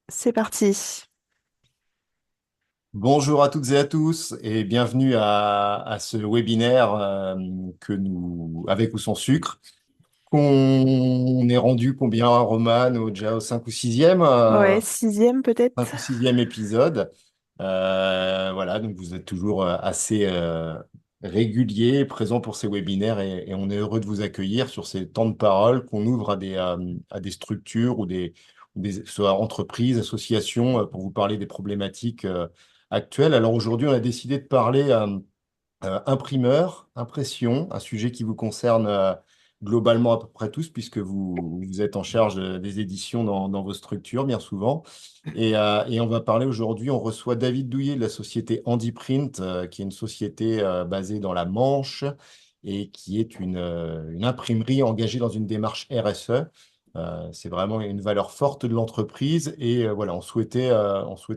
C'est parti. Bonjour à toutes et à tous et bienvenue à ce webinaire que avec ou sans sucre, qu'on est rendu combien, Roman, déjà au 5 ou 6e, Ouais, sixième peut-être. 5 ou 6e épisode. Voilà, donc vous êtes toujours assez régulier, présent pour ces webinaires et on est heureux de vous accueillir sur ces temps de parole qu'on ouvre à des structures ou soit entreprises, associations, pour vous parler des problématiques actuelles. Alors aujourd'hui, on a décidé de parler imprimeur, impression, un sujet qui vous concerne globalement à peu près tous, puisque vous êtes en charge des éditions dans vos structures, bien souvent. Et on va parler aujourd'hui, on reçoit David Douillet de la société Handyprint, qui est une société basée dans la Manche et qui est une imprimerie engagée dans une démarche RSE. C'est vraiment une valeur forte de l'entreprise. Et voilà, on souhaitait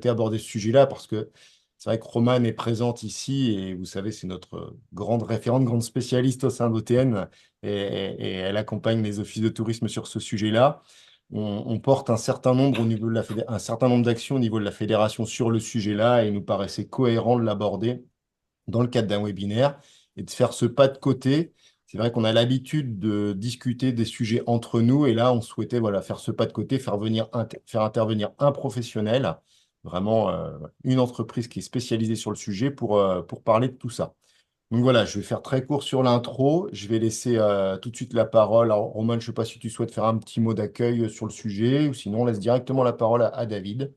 aborder ce sujet-là parce que c'est vrai que Romane est présente ici et vous savez, c'est notre grande référente, grande spécialiste au sein d'OTN et elle accompagne les offices de tourisme sur ce sujet-là. On porte un certain nombre au niveau de un certain nombre d'actions au niveau de la fédération sur le sujet-là et il nous paraissait cohérent de l'aborder dans le cadre d'un webinaire et de faire ce pas de côté. C'est vrai qu'on a l'habitude de discuter des sujets entre nous et là, on souhaitait voilà, faire ce pas de côté, faire intervenir un professionnel, vraiment une entreprise qui est spécialisée sur le sujet pour parler de tout ça. Donc voilà, je vais faire très court sur l'intro. Je vais laisser tout de suite la parole. Alors, Roman, je ne sais pas si tu souhaites faire un petit mot d'accueil sur le sujet ou sinon on laisse directement la parole à David.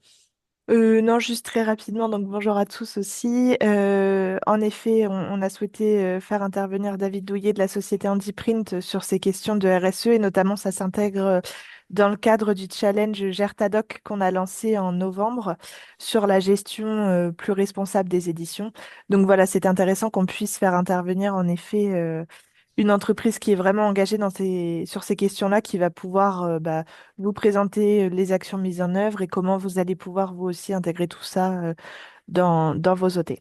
Non, juste très rapidement, donc bonjour à tous aussi. En effet, on a souhaité faire intervenir David Douillet de la société Handyprint sur ces questions de RSE et notamment ça s'intègre dans le cadre du challenge Gertadoc qu'on a lancé en novembre sur la gestion plus responsable des éditions. Donc voilà, c'est intéressant qu'on puisse faire intervenir en effet une entreprise qui est vraiment engagée sur ces questions-là, qui va pouvoir vous présenter les actions mises en œuvre et comment vous allez pouvoir vous aussi intégrer tout ça dans vos OT.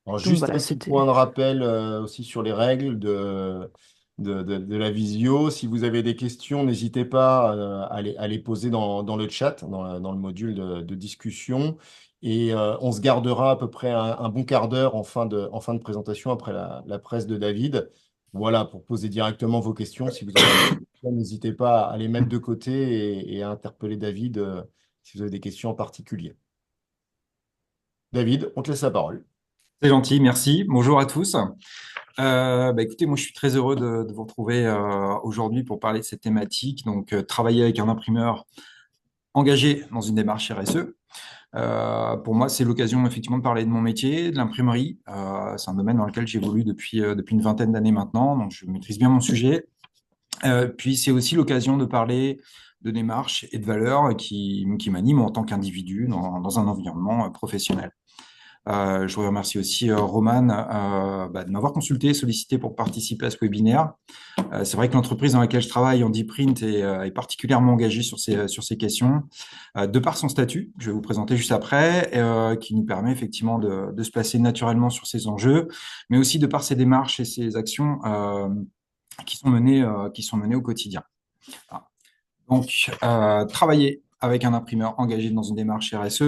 Alors, Donc juste voilà, un petit c'était. point de rappel aussi sur les règles de la visio. Si vous avez des questions, n'hésitez pas à les poser dans le chat, dans le module de discussion. Et on se gardera à peu près un bon quart d'heure en fin de présentation après la presse de David. Voilà, pour poser directement vos questions. Si vous en avez, n'hésitez pas à les mettre de côté et à interpeller David si vous avez des questions en particulier. David, on te laisse la parole. C'est gentil, merci. Bonjour à tous. Écoutez, moi je suis très heureux de vous retrouver aujourd'hui pour parler de cette thématique. Donc, travailler avec un imprimeur engagé dans une démarche RSE. Pour moi, c'est l'occasion effectivement de parler de mon métier, de l'imprimerie. C'est un domaine dans lequel j'évolue depuis une vingtaine d'années maintenant, donc je maîtrise bien mon sujet. Puis c'est aussi l'occasion de parler de démarches et de valeurs qui m'animent en tant qu'individu dans un environnement professionnel. Je vous remercie aussi, Roman, de m'avoir consulté, sollicité pour participer à ce webinaire. C'est vrai que l'entreprise dans laquelle je travaille, Handyprint, est particulièrement engagée sur ces questions, de par son statut, que je vais vous présenter juste après, qui nous permet effectivement de se placer naturellement sur ces enjeux, mais aussi de par ses démarches et ses actions qui sont menées au quotidien. Voilà. Donc, travailler avec un imprimeur engagé dans une démarche RSE.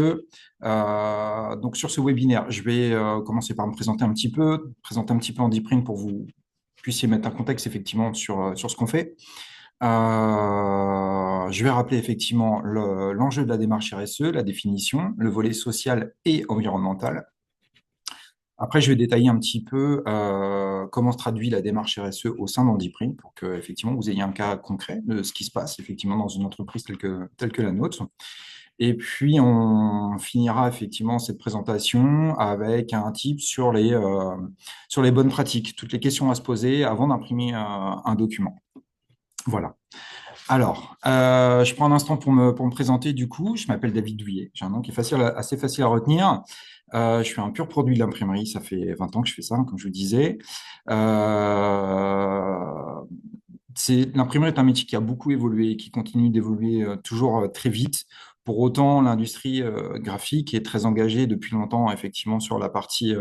Donc, sur ce webinaire, je vais commencer par me présenter un petit peu, présenter un petit peu Handyprint pour que vous puissiez mettre un contexte effectivement sur ce qu'on fait. Je vais rappeler effectivement l'enjeu de la démarche RSE, la définition, le volet social et environnemental. Après, je vais détailler un petit peu comment se traduit la démarche RSE au sein d'Handyprint pour que effectivement vous ayez un cas concret de ce qui se passe effectivement dans une entreprise telle que la nôtre. Et puis on finira effectivement cette présentation avec un tip sur les bonnes pratiques, toutes les questions à se poser avant d'imprimer un document. Voilà. Alors, je prends un instant pour me présenter du coup. Je m'appelle David Douillet. J'ai un nom qui est assez facile à retenir. Je suis un pur produit de l'imprimerie. Ça fait 20 ans que je fais ça, comme je vous disais. L'imprimerie est un métier qui a beaucoup évolué, qui continue d'évoluer toujours très vite. Pour autant, l'industrie graphique est très engagée depuis longtemps, effectivement, sur la partie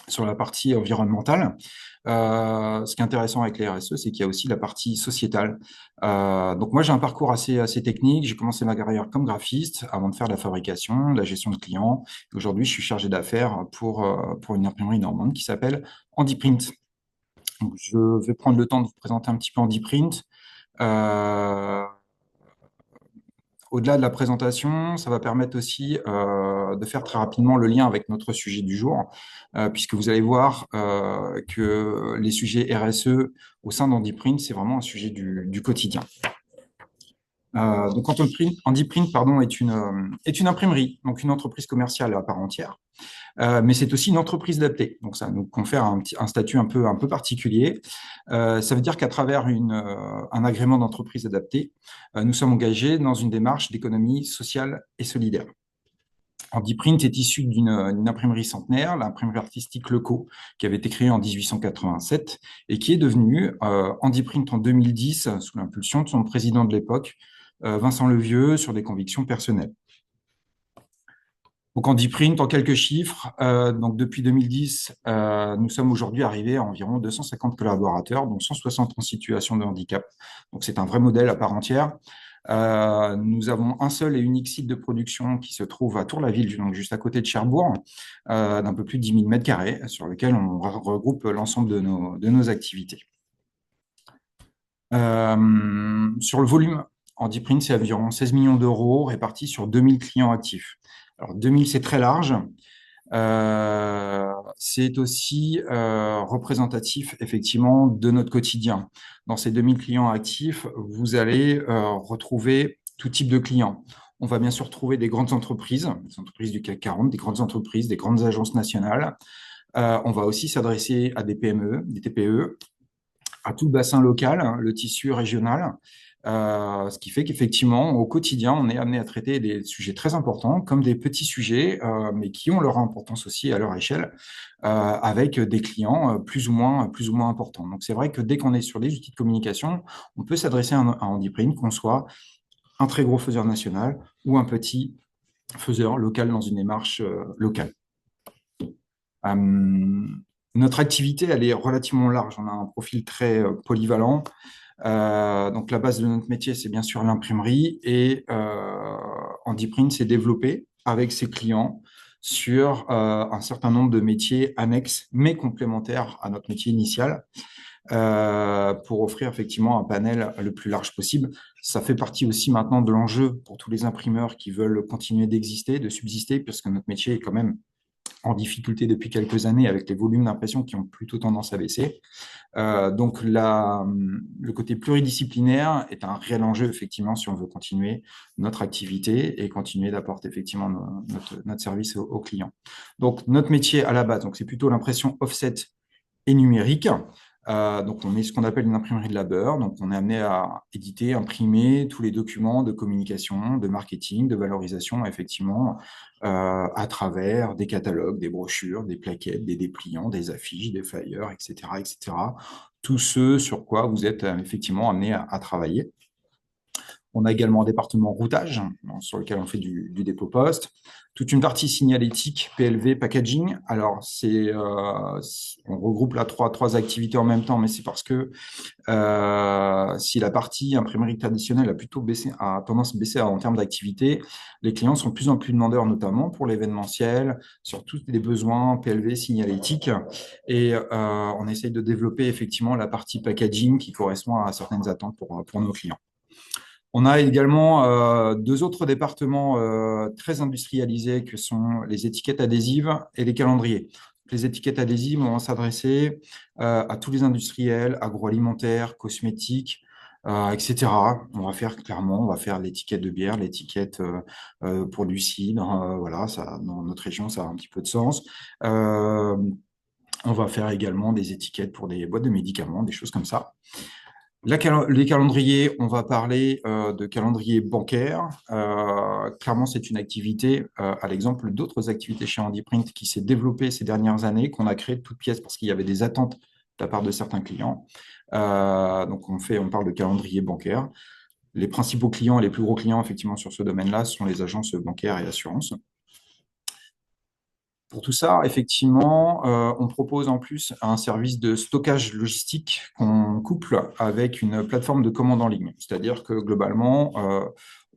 sur la partie environnementale. Ce qui est intéressant avec les RSE, c'est qu'il y a aussi la partie sociétale. Donc moi, j'ai un parcours assez technique. J'ai commencé ma carrière comme graphiste avant de faire de la fabrication, de la gestion de clients. Aujourd'hui, je suis chargé d'affaires pour une imprimerie normande qui s'appelle HandyPrint. Donc, je vais prendre le temps de vous présenter un petit peu HandyPrint. Euh, Au-delà de la présentation, ça va permettre aussi de faire très rapidement le lien avec notre sujet du jour, puisque vous allez voir que les sujets RSE au sein d'HandyPrint, c'est vraiment un sujet du quotidien. Donc HandyPrint, pardon, est une imprimerie, donc une entreprise commerciale à part entière. Mais c'est aussi une entreprise adaptée. Donc, ça nous confère un statut un peu particulier. Ça veut dire qu'à travers un agrément d'entreprise adaptée, nous sommes engagés dans une démarche d'économie sociale et solidaire. HandyPrint est issu d'une imprimerie centenaire, l'imprimerie artistique Leco, qui avait été créée en 1887 et qui est devenue HandyPrint en 2010 sous l'impulsion de son président de l'époque, Vincent Levieux, sur des convictions personnelles. Donc, HandyPrint, en quelques chiffres, donc depuis 2010, nous sommes aujourd'hui arrivés à environ 250 collaborateurs, dont 160 en situation de handicap. Donc, c'est un vrai modèle à part entière. Nous avons un seul et unique site de production qui se trouve à Tour-la-Ville, donc juste à côté de Cherbourg, d'un peu plus de 10 000 m², sur lequel on regroupe l'ensemble de nos activités. Sur le volume, HandyPrint, c'est environ 16 millions d'euros répartis sur 2000 clients actifs. Alors, 2000, c'est très large. C'est aussi représentatif, effectivement, de notre quotidien. Dans ces 2000 clients actifs, vous allez retrouver tout type de clients. On va bien sûr trouver des grandes entreprises, des entreprises du CAC 40, des grandes entreprises, des grandes agences nationales. On va aussi s'adresser à des PME, des TPE, à tout le bassin local, le tissu régional. Ce qui fait qu'effectivement, au quotidien, on est amené à traiter des sujets très importants, comme des petits sujets, mais qui ont leur importance aussi à leur échelle, avec des clients plus ou moins importants. Donc, c'est vrai que dès qu'on est sur des outils de communication, on peut s'adresser à HandyPrint, qu'on soit un très gros faiseur national ou un petit faiseur local dans une démarche locale. Notre activité, elle est relativement large. On a un profil très polyvalent. Donc, la base de notre métier, c'est bien sûr l'imprimerie et HandyPrint s'est développé avec ses clients sur un certain nombre de métiers annexes, mais complémentaires à notre métier initial, pour offrir effectivement un panel le plus large possible. Ça fait partie aussi maintenant de l'enjeu pour tous les imprimeurs qui veulent continuer d'exister, de subsister, puisque notre métier est quand même en difficulté depuis quelques années avec les volumes d'impression qui ont plutôt tendance à baisser. Donc, le côté pluridisciplinaire est un réel enjeu, effectivement, si on veut continuer notre activité et continuer d'apporter effectivement notre service aux clients. Donc, notre métier à la base, donc c'est plutôt l'impression offset et numérique. Donc, on est ce qu'on appelle une imprimerie de labeur. Donc, on est amené à éditer, imprimer tous les documents de communication, de marketing, de valorisation, effectivement, à travers des catalogues, des brochures, des plaquettes, des dépliants, des affiches, des flyers, etc., etc. Tout ce sur quoi vous êtes effectivement amené à travailler. On a également un département routage sur lequel on fait du dépôt poste. Toute une partie signalétique, PLV, packaging. Alors, on regroupe là trois activités en même temps, mais c'est parce que si la partie imprimerie traditionnelle a tendance à baisser en termes d'activité, les clients sont de plus en plus demandeurs, notamment pour l'événementiel, sur tous les besoins PLV, signalétique. Et on essaye de développer effectivement la partie packaging qui correspond à certaines attentes pour nos clients. On a également deux autres départements très industrialisés que sont les étiquettes adhésives et les calendriers. Les étiquettes adhésives vont s'adresser à tous les industriels, agroalimentaires, cosmétiques, etc. On va faire l'étiquette de bière, l'étiquette pour du cidre. Voilà, ça, dans notre région, ça a un petit peu de sens. On va faire également des étiquettes pour des boîtes de médicaments, des choses comme ça. Les calendriers, on va parler de calendrier bancaire. Clairement, c'est une activité, à l'exemple d'autres activités chez HandyPrint, qui s'est développée ces dernières années, qu'on a créé de toutes pièces parce qu'il y avait des attentes de la part de certains clients. Donc, on parle de calendrier bancaire. Les principaux clients et les plus gros clients, effectivement, sur ce domaine-là, sont les agences bancaires et assurances. Pour tout ça, effectivement, on propose en plus un service de stockage logistique qu'on couple avec une plateforme de commande en ligne. C'est-à-dire que globalement,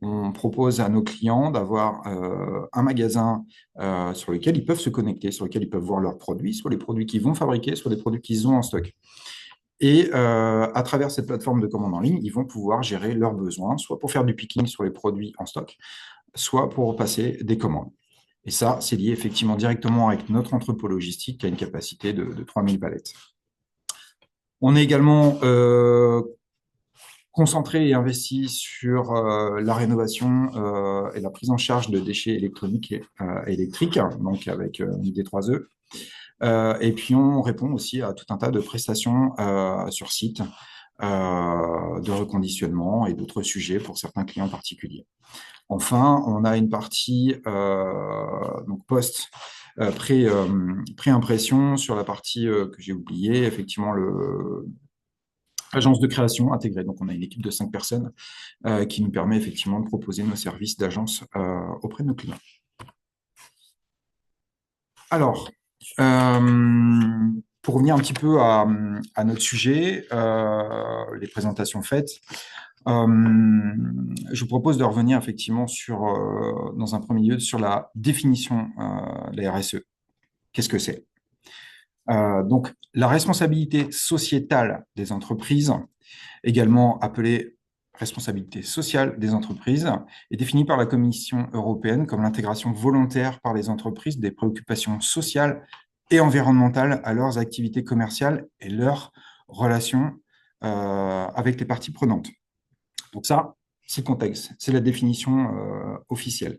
on propose à nos clients d'avoir un magasin sur lequel ils peuvent se connecter, sur lequel ils peuvent voir leurs produits, soit les produits qu'ils vont fabriquer, soit les produits qu'ils ont en stock. Et à travers cette plateforme de commande en ligne, ils vont pouvoir gérer leurs besoins, soit pour faire du picking sur les produits en stock, soit pour passer des commandes. Et ça, c'est lié effectivement directement avec notre entrepôt logistique qui a une capacité de 3000 palettes. On est également concentré et investi sur la rénovation et la prise en charge de déchets électroniques et électriques, donc avec ID3E. Et puis, on répond aussi à tout un tas de prestations sur site, de reconditionnement et d'autres sujets pour certains clients particuliers. Enfin, on a une partie donc pré-impression sur la partie que j'ai oubliée, effectivement, l'agence de création intégrée. Donc, on a une équipe de 5 personnes qui nous permet effectivement de proposer nos services d'agence auprès de nos clients. Alors, pour revenir un petit peu à notre sujet, les présentations faites, je vous propose de revenir effectivement dans un premier lieu sur la définition de la RSE. Qu'est-ce que c'est? Donc, la responsabilité sociétale des entreprises, également appelée responsabilité sociale des entreprises, est définie par la Commission européenne comme l'intégration volontaire par les entreprises des préoccupations sociales et environnementales à leurs activités commerciales et leurs relations avec les parties prenantes. Donc ça, c'est le contexte, c'est la définition officielle.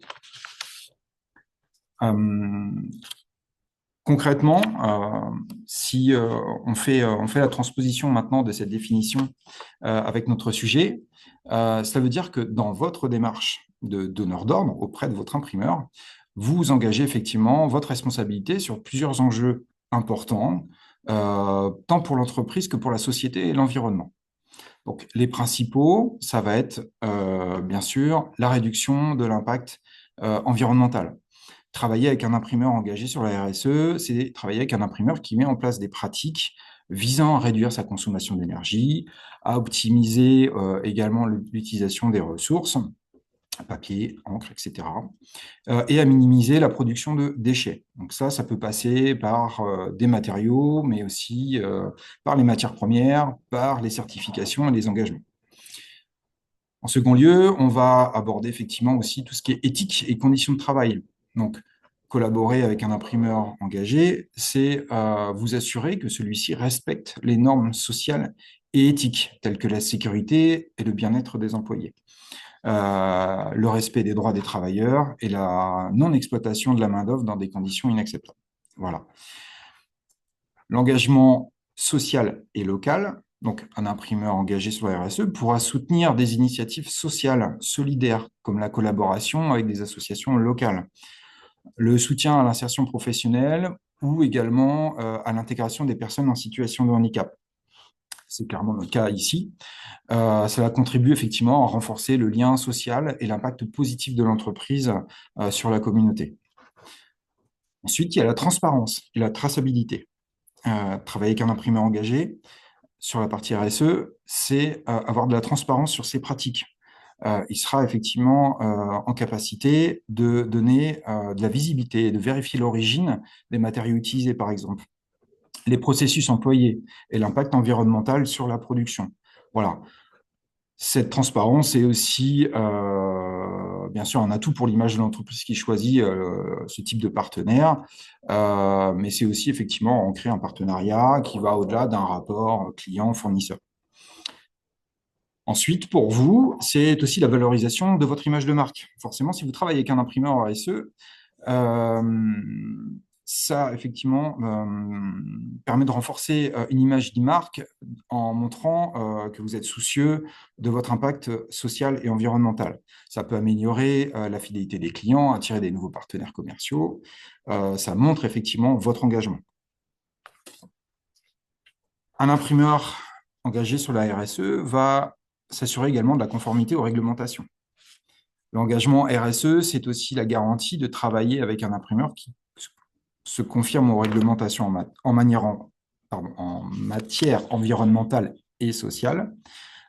Concrètement, si on fait la transposition maintenant de cette définition avec notre sujet, cela veut dire que dans votre démarche de donneur d'ordre auprès de votre imprimeur, vous engagez effectivement votre responsabilité sur plusieurs enjeux importants, tant pour l'entreprise que pour la société et l'environnement. Donc, les principaux, ça va être bien sûr la réduction de l'impact environnemental. Travailler avec un imprimeur engagé sur la RSE, c'est travailler avec un imprimeur qui met en place des pratiques visant à réduire sa consommation d'énergie, à optimiser également l'utilisation des ressources, papier, encre, etc., et à minimiser la production de déchets. Donc ça peut passer par des matériaux, mais aussi par les matières premières, par les certifications et les engagements. En second lieu, on va aborder effectivement aussi tout ce qui est éthique et conditions de travail. Donc, collaborer avec un imprimeur engagé, c'est vous assurer que celui-ci respecte les normes sociales et éthiques, telles que la sécurité et le bien-être des employés, le respect des droits des travailleurs et la non-exploitation de la main-d'œuvre dans des conditions inacceptables. Voilà. L'engagement social et local, donc un imprimeur engagé sur la RSE, pourra soutenir des initiatives sociales solidaires, comme la collaboration avec des associations locales, le soutien à l'insertion professionnelle ou également à l'intégration des personnes en situation de handicap. C'est clairement le cas ici. Cela contribue effectivement à renforcer le lien social et l'impact positif de l'entreprise sur la communauté. Ensuite, il y a la transparence et la traçabilité. Travailler avec un imprimeur engagé sur la partie RSE, c'est avoir de la transparence sur ses pratiques. Il sera effectivement en capacité de donner de la visibilité, de vérifier l'origine des matériaux utilisés, par exemple, les processus employés et l'impact environnemental sur la production. Voilà. Cette transparence est aussi, bien sûr, un atout pour l'image de l'entreprise qui choisit ce type de partenaire, mais c'est aussi effectivement ancrer un partenariat qui va au-delà d'un rapport client-fournisseur. Ensuite, pour vous, c'est aussi la valorisation de votre image de marque. Forcément, si vous travaillez avec un imprimeur RSE, ça, effectivement, permet de renforcer une image d'e-marque en montrant que vous êtes soucieux de votre impact social et environnemental. Ça peut améliorer la fidélité des clients, attirer des nouveaux partenaires commerciaux. Ça montre effectivement votre engagement. Un imprimeur engagé sur la RSE va s'assurer également de la conformité aux réglementations. L'engagement RSE, c'est aussi la garantie de travailler avec un imprimeur qui se confirme aux réglementations en matière environnementale et sociale,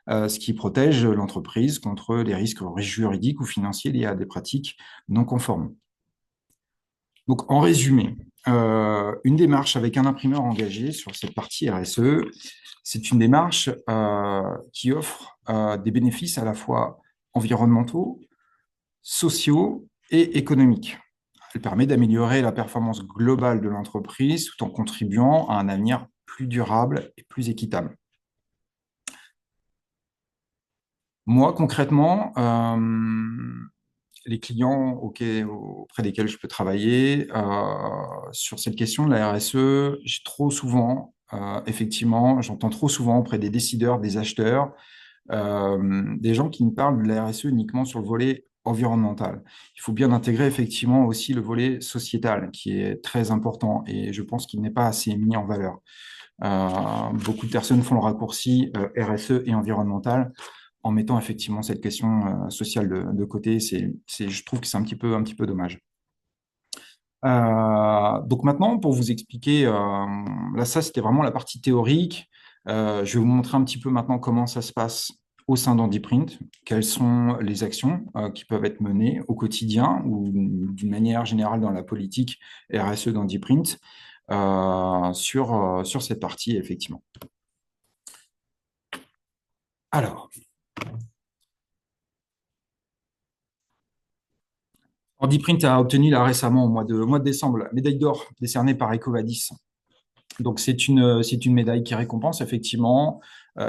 ce qui protège l'entreprise contre les risques juridiques ou financiers liés à des pratiques non conformes. Donc, en résumé, une démarche avec un imprimeur engagé sur cette partie RSE, c'est une démarche qui offre des bénéfices à la fois environnementaux, sociaux et économiques. Elle permet d'améliorer la performance globale de l'entreprise tout en contribuant à un avenir plus durable et plus équitable. Moi, concrètement, les clients auprès desquels je peux travailler sur cette question de la RSE, effectivement, j'entends trop souvent auprès des décideurs, des acheteurs, des gens qui ne parlent de la RSE uniquement sur le volet environnemental. Il faut bien intégrer effectivement aussi le volet sociétal qui est très important et je pense qu'il n'est pas assez mis en valeur. Beaucoup de personnes font le raccourci RSE et environnemental en mettant effectivement cette question sociale de côté. Je trouve que c'est un petit peu dommage. Donc maintenant, pour vous expliquer, là ça c'était vraiment la partie théorique. Je vais vous montrer un petit peu maintenant comment ça se passe au sein d'HandiPrint, quelles sont les actions qui peuvent être menées au quotidien ou d'une manière générale dans la politique RSE d'HandiPrint sur cette partie, effectivement. Alors, HandiPrint a obtenu là récemment, au mois de décembre, la médaille d'or décernée par EcoVadis. Donc, c'est une médaille qui récompense effectivement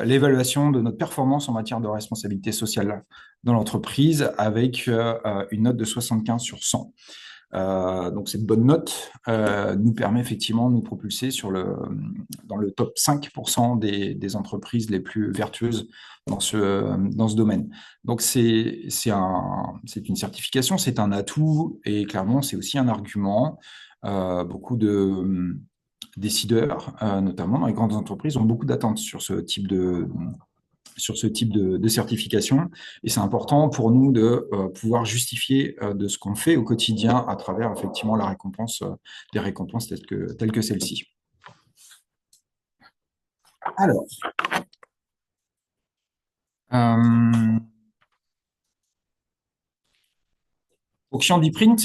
l'évaluation de notre performance en matière de responsabilité sociale dans l'entreprise avec une note de 75 sur 100. Donc, cette bonne note nous permet effectivement de nous propulser dans le top 5% des entreprises les plus vertueuses dans ce domaine. Donc, c'est une certification, c'est un atout et clairement, c'est aussi un argument. Beaucoup de décideurs, notamment dans les grandes entreprises, ont beaucoup d'attentes sur ce type de certification. Et c'est important pour nous de pouvoir justifier de ce qu'on fait au quotidien à travers effectivement la récompense, des récompenses telles que celle-ci. Alors, donc, chez HandiPrint,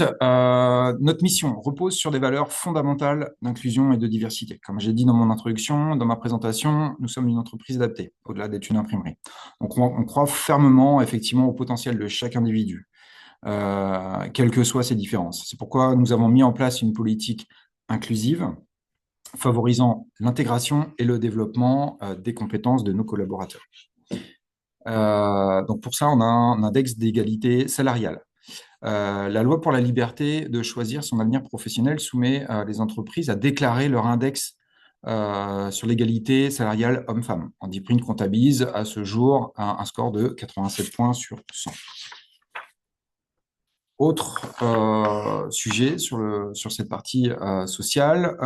notre mission repose sur des valeurs fondamentales d'inclusion et de diversité. Comme j'ai dit dans mon introduction, dans ma présentation, nous sommes une entreprise adaptée, au-delà d'être une imprimerie. Donc, on croit fermement, effectivement, au potentiel de chaque individu, quelles que soient ses différences. C'est pourquoi nous avons mis en place une politique inclusive, favorisant l'intégration et le développement des compétences de nos collaborateurs. Donc, pour ça, on a un index d'égalité salariale. La loi pour la liberté de choisir son avenir professionnel soumet les entreprises à déclarer leur index sur l'égalité salariale homme-femme. HandiPrint comptabilise à ce jour un score de 87 points sur 100. Autre sujet sur cette partie sociale,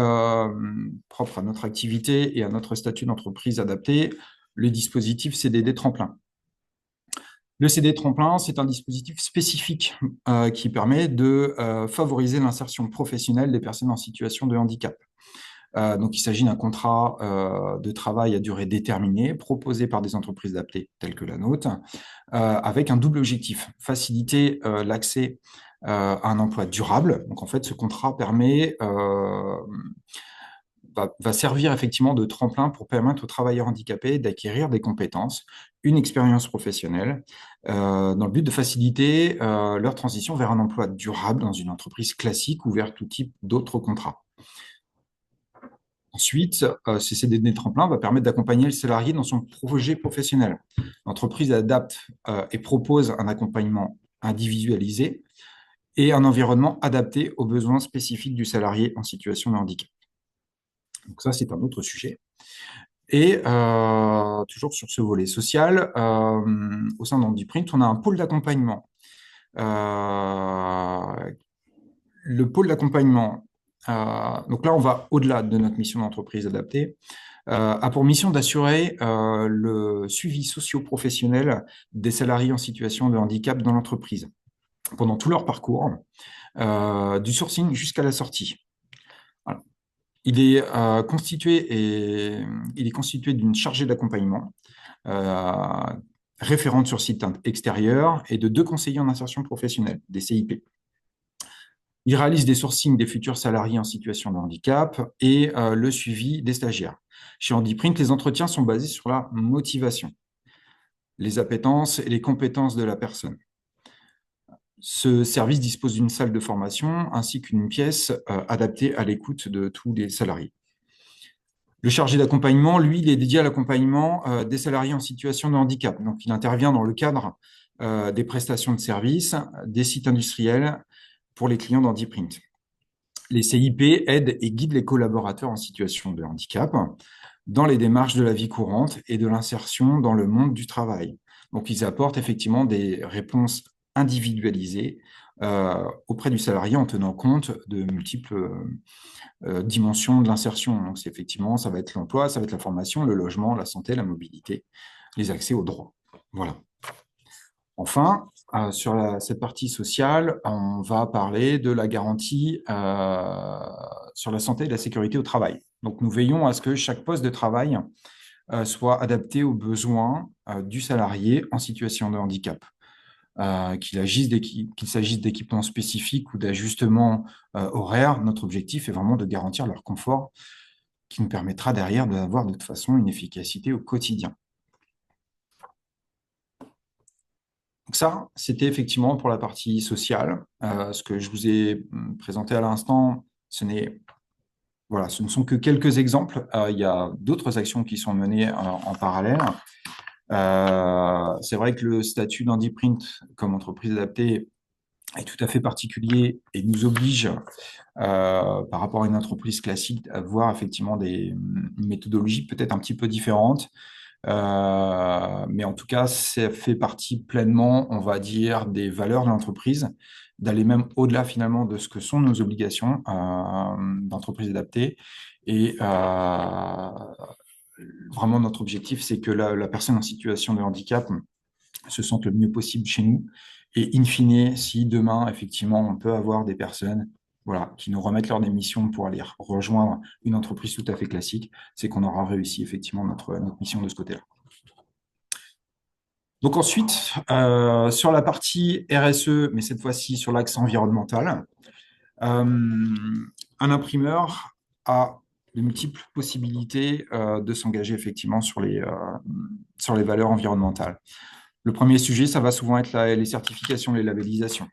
propre à notre activité et à notre statut d'entreprise adapté, le dispositif CDD Tremplin. Le CDD Tremplin, c'est un dispositif spécifique qui permet de favoriser l'insertion professionnelle des personnes en situation de handicap. Donc, il s'agit d'un contrat de travail à durée déterminée proposé par des entreprises adaptées telles que la nôtre, avec un double objectif, faciliter l'accès à un emploi durable. Donc, en fait, ce contrat va servir effectivement de tremplin pour permettre aux travailleurs handicapés d'acquérir des compétences, une expérience professionnelle, dans le but de faciliter leur transition vers un emploi durable dans une entreprise classique ou vers tout type d'autres contrats. Ensuite, ce CDD tremplin va permettre d'accompagner le salarié dans son projet professionnel. L'entreprise adapte et propose un accompagnement individualisé et un environnement adapté aux besoins spécifiques du salarié en situation de handicap. Donc ça, c'est un autre sujet. Et toujours sur ce volet social, au sein d'HandiPrint, on a un pôle d'accompagnement. Le pôle d'accompagnement, donc là, on va au-delà de notre mission d'entreprise adaptée, a pour mission d'assurer le suivi socio-professionnel des salariés en situation de handicap dans l'entreprise, pendant tout leur parcours, du sourcing jusqu'à la sortie. Il est constitué d'une chargée d'accompagnement, euh, référente sur site extérieur et de 2 conseillers en insertion professionnelle, des CIP. Il réalise des sourcings des futurs salariés en situation de handicap et le suivi des stagiaires. Chez Handiprint, les entretiens sont basés sur la motivation, les appétences et les compétences de la personne. Ce service dispose d'une salle de formation ainsi qu'une pièce adaptée à l'écoute de tous les salariés. Le chargé d'accompagnement, lui, il est dédié à l'accompagnement des salariés en situation de handicap. Donc, il intervient dans le cadre des prestations de services, des sites industriels pour les clients d'Handiprint. Les CIP aident et guident les collaborateurs en situation de handicap dans les démarches de la vie courante et de l'insertion dans le monde du travail. Donc, ils apportent effectivement des réponses individualisées auprès du salarié en tenant compte de multiples dimensions de l'insertion. Donc, c'est effectivement, ça va être l'emploi, ça va être la formation, le logement, la santé, la mobilité, les accès aux droits. Voilà. Enfin, sur cette partie sociale, on va parler de la garantie sur la santé et la sécurité au travail. Donc, nous veillons à ce que chaque poste de travail soit adapté aux besoins du salarié en situation de handicap. Qu'il s'agisse d'équipements spécifiques ou d'ajustements horaires, notre objectif est vraiment de garantir leur confort qui nous permettra derrière d'avoir de toute façon une efficacité au quotidien. Donc ça, c'était effectivement pour la partie sociale. Ce que je vous ai présenté à l'instant, ce ne sont que quelques exemples. Il y a d'autres actions qui sont menées en parallèle. C'est vrai que le statut d'Handiprint comme entreprise adaptée est tout à fait particulier et nous oblige, par rapport à une entreprise classique, à avoir effectivement des méthodologies peut-être un petit peu différentes. Mais en tout cas, ça fait partie pleinement, on va dire, des valeurs de l'entreprise, d'aller même au-delà finalement de ce que sont nos obligations d'entreprise adaptée. Et vraiment, notre objectif, c'est que la personne en situation de handicap se sente le mieux possible chez nous. Et in fine, si demain, effectivement, on peut avoir des personnes qui nous remettent leur démission pour aller rejoindre une entreprise tout à fait classique, c'est qu'on aura réussi effectivement notre mission de ce côté-là. Donc ensuite, sur la partie RSE, mais cette fois-ci sur l'axe environnemental, un imprimeur a de multiples possibilités de s'engager effectivement sur les valeurs environnementales. Le premier sujet, ça va souvent être les certifications, les labellisations.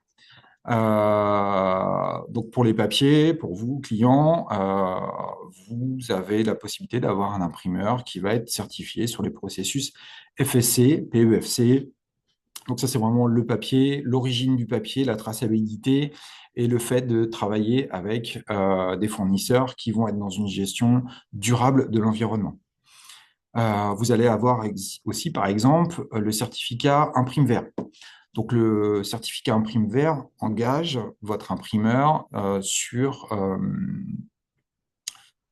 Donc pour les papiers, pour vous, clients, vous avez la possibilité d'avoir un imprimeur qui va être certifié sur les processus FSC, PEFC. Donc ça, c'est vraiment le papier, l'origine du papier, la traçabilité et le fait de travailler avec des fournisseurs qui vont être dans une gestion durable de l'environnement. Vous allez avoir aussi, par exemple, le certificat Imprime Vert. Donc, le certificat Imprime Vert engage votre imprimeur sur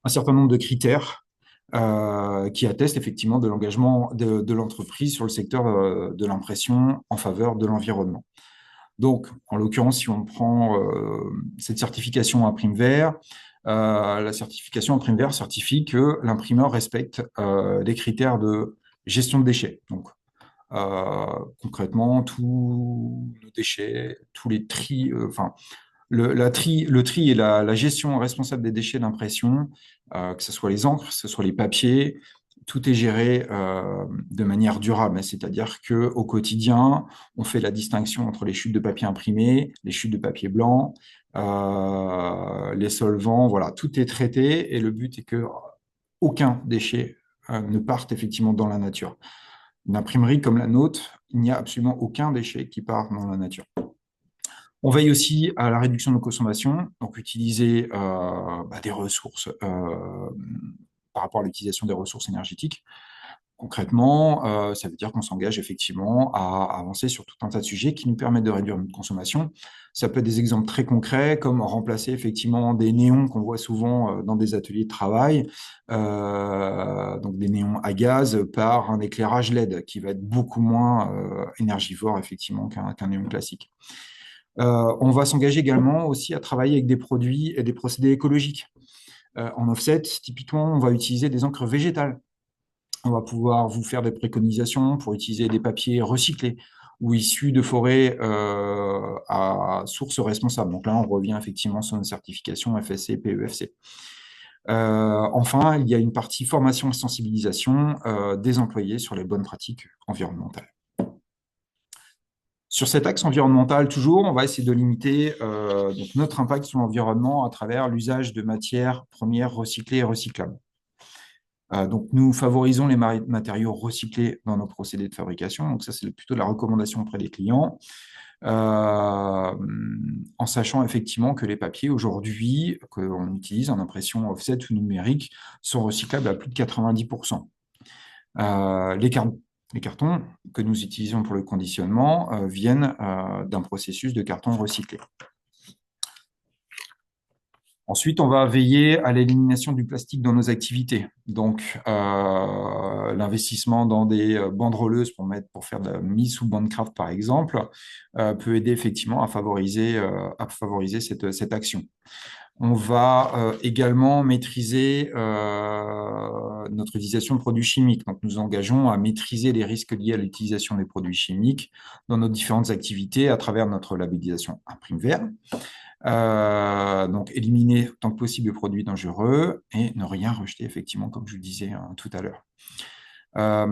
un certain nombre de critères qui attestent effectivement de l'engagement de l'entreprise sur le secteur de l'impression en faveur de l'environnement. Donc, en l'occurrence, si on prend cette certification Imprime Vert, la certification Imprime Vert certifie que l'imprimeur respecte les critères de gestion de déchets. Donc, concrètement, tous nos déchets, tous les tri, le tri et la gestion responsable des déchets d'impression, que ce soit les encres, que ce soit les papiers, tout est géré de manière durable. C'est-à-dire qu'au quotidien, on fait la distinction entre les chutes de papier imprimé, les chutes de papier blanc, les solvants, voilà, tout est traité et le but est que aucun déchet ne parte effectivement dans la nature. Une imprimerie comme la nôtre, il n'y a absolument aucun déchet qui part dans la nature. On veille aussi à la réduction de nos consommations, donc utiliser des ressources par rapport à l'utilisation des ressources énergétiques. Concrètement, ça veut dire qu'on s'engage effectivement à avancer sur tout un tas de sujets qui nous permettent de réduire notre consommation. Ça peut être des exemples très concrets, comme remplacer effectivement des néons qu'on voit souvent dans des ateliers de travail, donc des néons à gaz, par un éclairage LED qui va être beaucoup moins énergivore effectivement qu'un néon classique. On va s'engager également aussi à travailler avec des produits et des procédés écologiques. En offset, typiquement, on va utiliser des encres végétales. On va pouvoir vous faire des préconisations pour utiliser des papiers recyclés ou issus de forêts à source responsable. Donc là, on revient effectivement sur une certification FSC, PEFC. Enfin, il y a une partie formation et sensibilisation des employés sur les bonnes pratiques environnementales. Sur cet axe environnemental, toujours, on va essayer de limiter donc notre impact sur l'environnement à travers l'usage de matières premières recyclées et recyclables. Donc, nous favorisons les matériaux recyclés dans nos procédés de fabrication. Donc, ça, c'est plutôt la recommandation auprès des clients. En sachant effectivement que les papiers aujourd'hui qu'on utilise en impression offset ou numérique sont recyclables à plus de 90%. Les cartons que nous utilisons pour le conditionnement viennent d'un processus de carton recyclé. Ensuite, on va veiller à l'élimination du plastique dans nos activités. Donc, l'investissement dans des banderoleuses pour faire de la mise sous bandcraft, par exemple, peut aider effectivement à favoriser cette action. On va également maîtriser notre utilisation de produits chimiques. Donc, nous engageons à maîtriser les risques liés à l'utilisation des produits chimiques dans nos différentes activités à travers notre labellisation Imprime Vert. Donc, éliminer tant que possible les produits dangereux et ne rien rejeter, effectivement, comme je vous disais tout à l'heure. En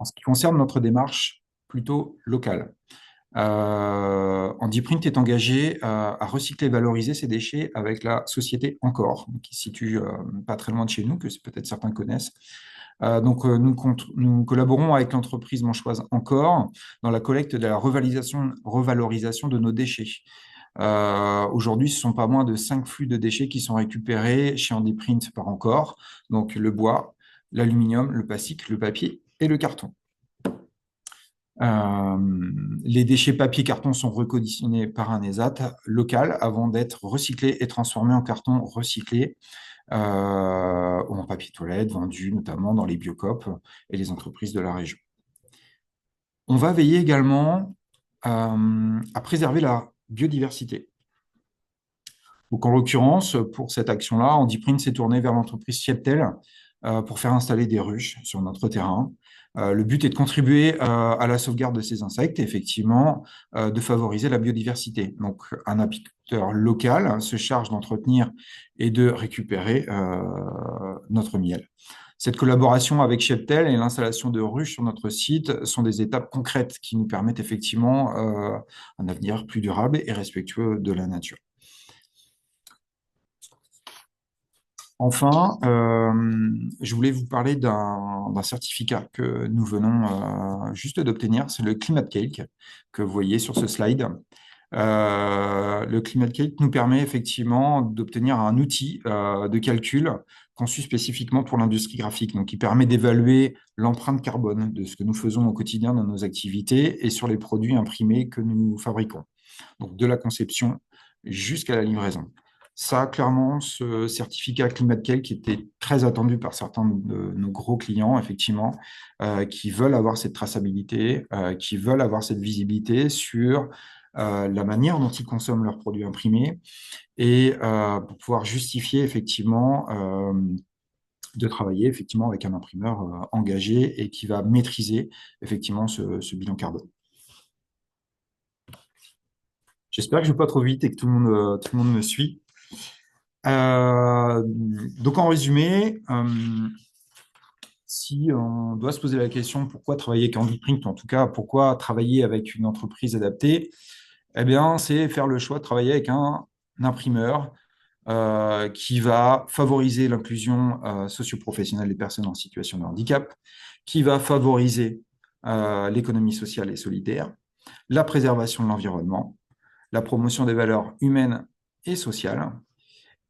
ce qui concerne notre démarche plutôt locale, Handiprint est engagé à recycler et valoriser ses déchets avec la société Encore, qui se situe pas très loin de chez nous, que peut-être certains connaissent. Nous collaborons avec l'entreprise manchoise Encore dans la collecte de la revalorisation de nos déchets. Aujourd'hui, ce ne sont pas moins de 5 flux de déchets qui sont récupérés chez Handiprint par Encore, donc le bois, l'aluminium, le plastique, le papier et le carton. Les déchets papier-carton sont reconditionnés par un ESAT local avant d'être recyclés et transformés en carton recyclé ou en papier toilette, vendu notamment dans les biocoop et les entreprises de la région. On va veiller également à préserver la biodiversité. Donc, en l'occurrence, pour cette action-là, Handiprint s'est tourné vers l'entreprise Sieptel pour faire installer des ruches sur notre terrain. Le but est de contribuer à la sauvegarde de ces insectes et effectivement de favoriser la biodiversité. Donc, un apiculteur local se charge d'entretenir et de récupérer notre miel. Cette collaboration avec Sieptel et l'installation de ruches sur notre site sont des étapes concrètes qui nous permettent effectivement un avenir plus durable et respectueux de la nature. Enfin, je voulais vous parler d'un certificat que nous venons juste d'obtenir. C'est le Climate Cake que vous voyez sur ce slide. Le Climate Cake nous permet effectivement d'obtenir un outil de calcul conçu spécifiquement pour l'industrie graphique, donc qui permet d'évaluer l'empreinte carbone de ce que nous faisons au quotidien dans nos activités et sur les produits imprimés que nous fabriquons, donc de la conception jusqu'à la livraison. Ça, clairement, ce certificat Climate Cake qui était très attendu par certains de nos gros clients, effectivement, qui veulent avoir cette traçabilité, qui veulent avoir cette visibilité sur la manière dont ils consomment leurs produits imprimés et pour pouvoir justifier, effectivement, de travailler effectivement avec un imprimeur engagé et qui va maîtriser effectivement ce bilan carbone. J'espère que je ne vais pas trop vite et que tout le monde me suit. Donc en résumé, si on doit se poser la question pourquoi travailler avec Handiprint, en tout cas pourquoi travailler avec une entreprise adaptée, eh bien c'est faire le choix de travailler avec un imprimeur qui va favoriser l'inclusion socio-professionnelle des personnes en situation de handicap, qui va favoriser l'économie sociale et solidaire, la préservation de l'environnement, la promotion des valeurs humaines et sociales.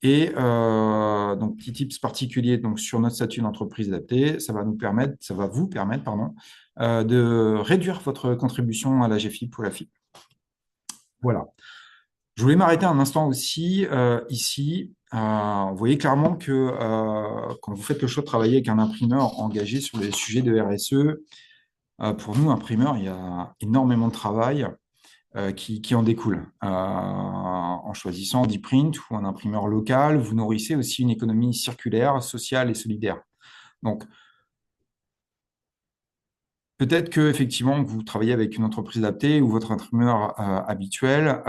Et donc, petit tips particulier donc, sur notre statut d'entreprise adaptée, ça va vous permettre de réduire votre contribution à la GFIP ou la FIP. Voilà. Je voulais m'arrêter un instant aussi ici. Vous voyez clairement que quand vous faites le choix de travailler avec un imprimeur engagé sur les sujets de RSE, pour nous, imprimeurs, il y a énormément de travail qui en découle. En choisissant Andiprint ou un imprimeur local, vous nourrissez aussi une économie circulaire, sociale et solidaire. Donc, peut-être que effectivement vous travaillez avec une entreprise adaptée ou votre imprimeur habituel,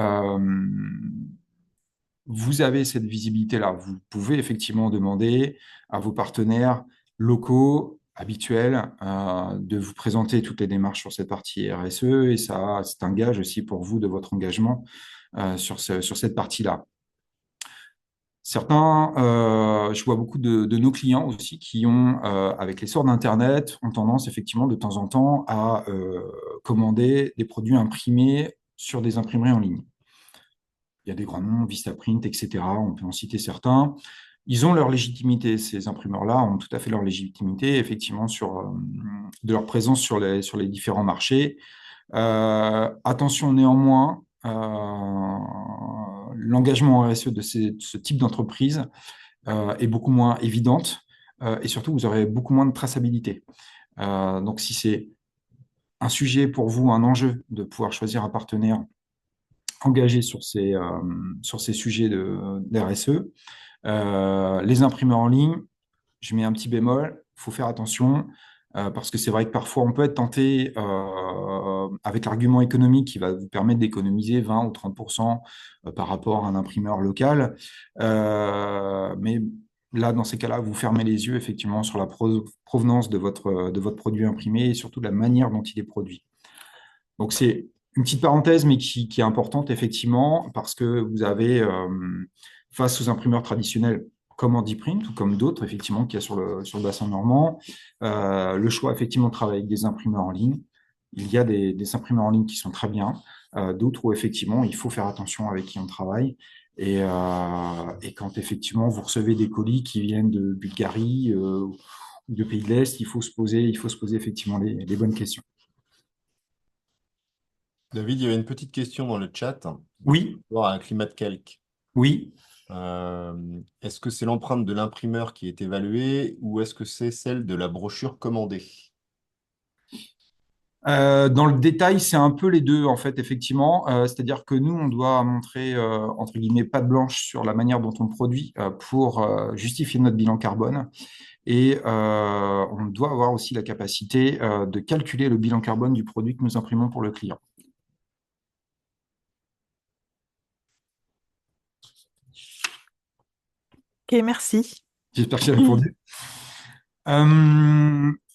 vous avez cette visibilité-là. Vous pouvez effectivement demander à vos partenaires locaux, habituels, de vous présenter toutes les démarches sur cette partie RSE, et ça, c'est un gage aussi pour vous de votre engagement sur cette partie-là. Certains, je vois beaucoup de nos clients aussi qui ont, avec l'essor d'Internet, ont tendance effectivement de temps en temps à commander des produits imprimés sur des imprimeries en ligne. Il y a des grands noms, Vistaprint, etc. On peut en citer certains. Ils ont leur légitimité, ces imprimeurs-là ont tout à fait leur légitimité, effectivement, de leur présence sur les différents marchés. Attention néanmoins, l'engagement RSE de ce type d'entreprise est beaucoup moins évidente et surtout, vous aurez beaucoup moins de traçabilité. Donc, si c'est un sujet pour vous, un enjeu de pouvoir choisir un partenaire engagé sur ces sujets de RSE, les imprimeurs en ligne, je mets un petit bémol, il faut faire attention parce que c'est vrai que parfois on peut être tenté avec l'argument économique qui va vous permettre d'économiser 20 ou 30% par rapport à un imprimeur local. Mais là, dans ces cas-là, vous fermez les yeux effectivement sur la provenance de votre produit imprimé et surtout de la manière dont il est produit. Donc c'est une petite parenthèse, mais qui est importante effectivement parce que vous avez face aux imprimeurs traditionnels comme Andiprint ou comme d'autres, effectivement, qu'il y a sur le bassin normand, le choix, effectivement, de travailler avec des imprimeurs en ligne. Il y a des imprimeurs en ligne qui sont très bien, d'autres où, effectivement, il faut faire attention avec qui on travaille. Et quand, effectivement, vous recevez des colis qui viennent de Bulgarie ou de pays de l'Est, il faut se poser effectivement les bonnes questions. David, il y avait une petite question dans le chat Oui, par rapport à un climat de calque. oui. Est-ce que c'est l'empreinte de l'imprimeur qui est évaluée ou est-ce que c'est celle de la brochure commandée? Dans le détail, c'est un peu les deux, en fait, effectivement. C'est-à-dire que nous, on doit montrer, entre guillemets, patte blanche sur la manière dont on produit pour justifier notre bilan carbone. Et on doit avoir aussi la capacité de calculer le bilan carbone du produit que nous imprimons pour le client. Ok, merci. J'espère que j'ai répondu.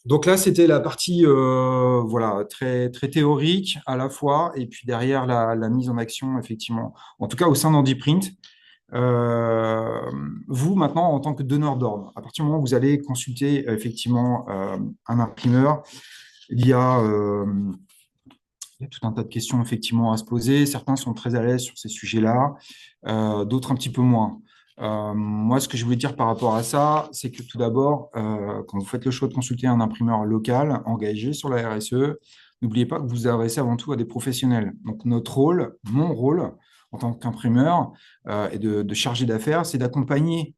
Donc là, c'était la partie voilà, très, très théorique à la fois, et puis derrière la mise en action, effectivement, en tout cas au sein d'Andiprint. Vous, maintenant, en tant que donneur d'ordre, à partir du moment où vous allez consulter effectivement un imprimeur, il y a tout un tas de questions effectivement à se poser. Certains sont très à l'aise sur ces sujets-là, d'autres un petit peu moins. Moi, ce que je voulais dire par rapport à ça, c'est que tout d'abord, quand vous faites le choix de consulter un imprimeur local engagé sur la RSE, n'oubliez pas que vous vous adressez avant tout à des professionnels. Donc, notre rôle, mon rôle en tant qu'imprimeur et de chargé d'affaires, c'est d'accompagner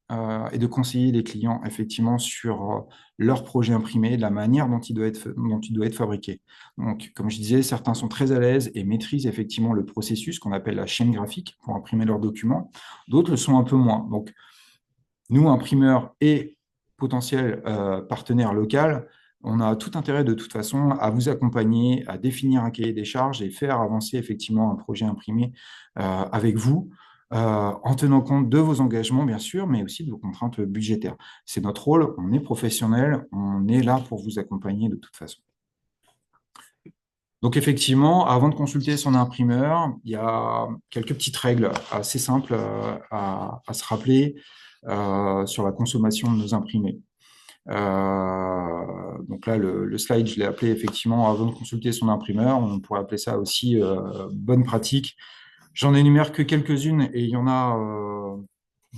et de conseiller les clients effectivement sur leur projet imprimé, de la manière dont il doit être fabriqué. Donc, comme je disais, certains sont très à l'aise et maîtrisent effectivement le processus qu'on appelle la chaîne graphique pour imprimer leurs documents. D'autres le sont un peu moins. Donc, nous, imprimeurs et potentiels partenaires locaux, on a tout intérêt de toute façon à vous accompagner, à définir un cahier des charges et faire avancer effectivement un projet imprimé avec vous, en tenant compte de vos engagements, bien sûr, mais aussi de vos contraintes budgétaires. C'est notre rôle, on est professionnel, on est là pour vous accompagner de toute façon. Donc effectivement, avant de consulter son imprimeur, il y a quelques petites règles assez simples à se rappeler sur la consommation de nos imprimés. Donc là, le slide, je l'ai appelé effectivement avant de consulter son imprimeur. On pourrait appeler ça aussi bonne pratique. J'en énumère que quelques-unes et il y en a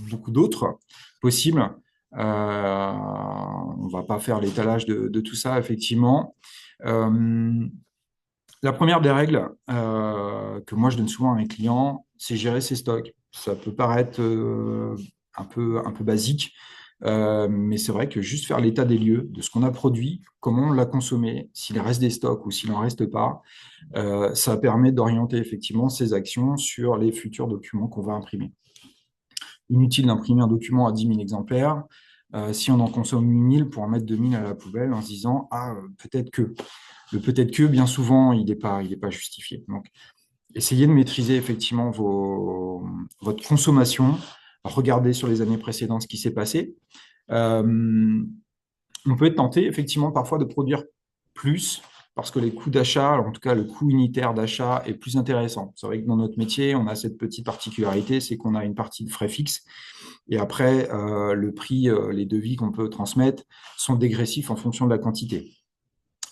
beaucoup d'autres possibles. On ne va pas faire l'étalage de tout ça, effectivement. La première des règles que moi je donne souvent à mes clients, c'est gérer ses stocks. Ça peut paraître un peu basique. Mais c'est vrai que juste faire l'état des lieux de ce qu'on a produit, comment on l'a consommé, s'il reste des stocks ou s'il n'en reste pas, ça permet d'orienter effectivement ces actions sur les futurs documents qu'on va imprimer. Inutile d'imprimer un document à 10 000 exemplaires si on en consomme 8 000 pour en mettre 2 000 à la poubelle en se disant ah, peut-être que. Le peut-être que, bien souvent, il n'est pas justifié. Donc, essayez de maîtriser effectivement votre consommation, regardez sur les années précédentes ce qui s'est passé. On peut être tenté effectivement parfois de produire plus parce que les coûts d'achat, en tout cas le coût unitaire d'achat est plus intéressant. C'est vrai que dans notre métier, on a cette petite particularité, c'est qu'on a une partie de frais fixes et après, le prix, les devis qu'on peut transmettre sont dégressifs en fonction de la quantité.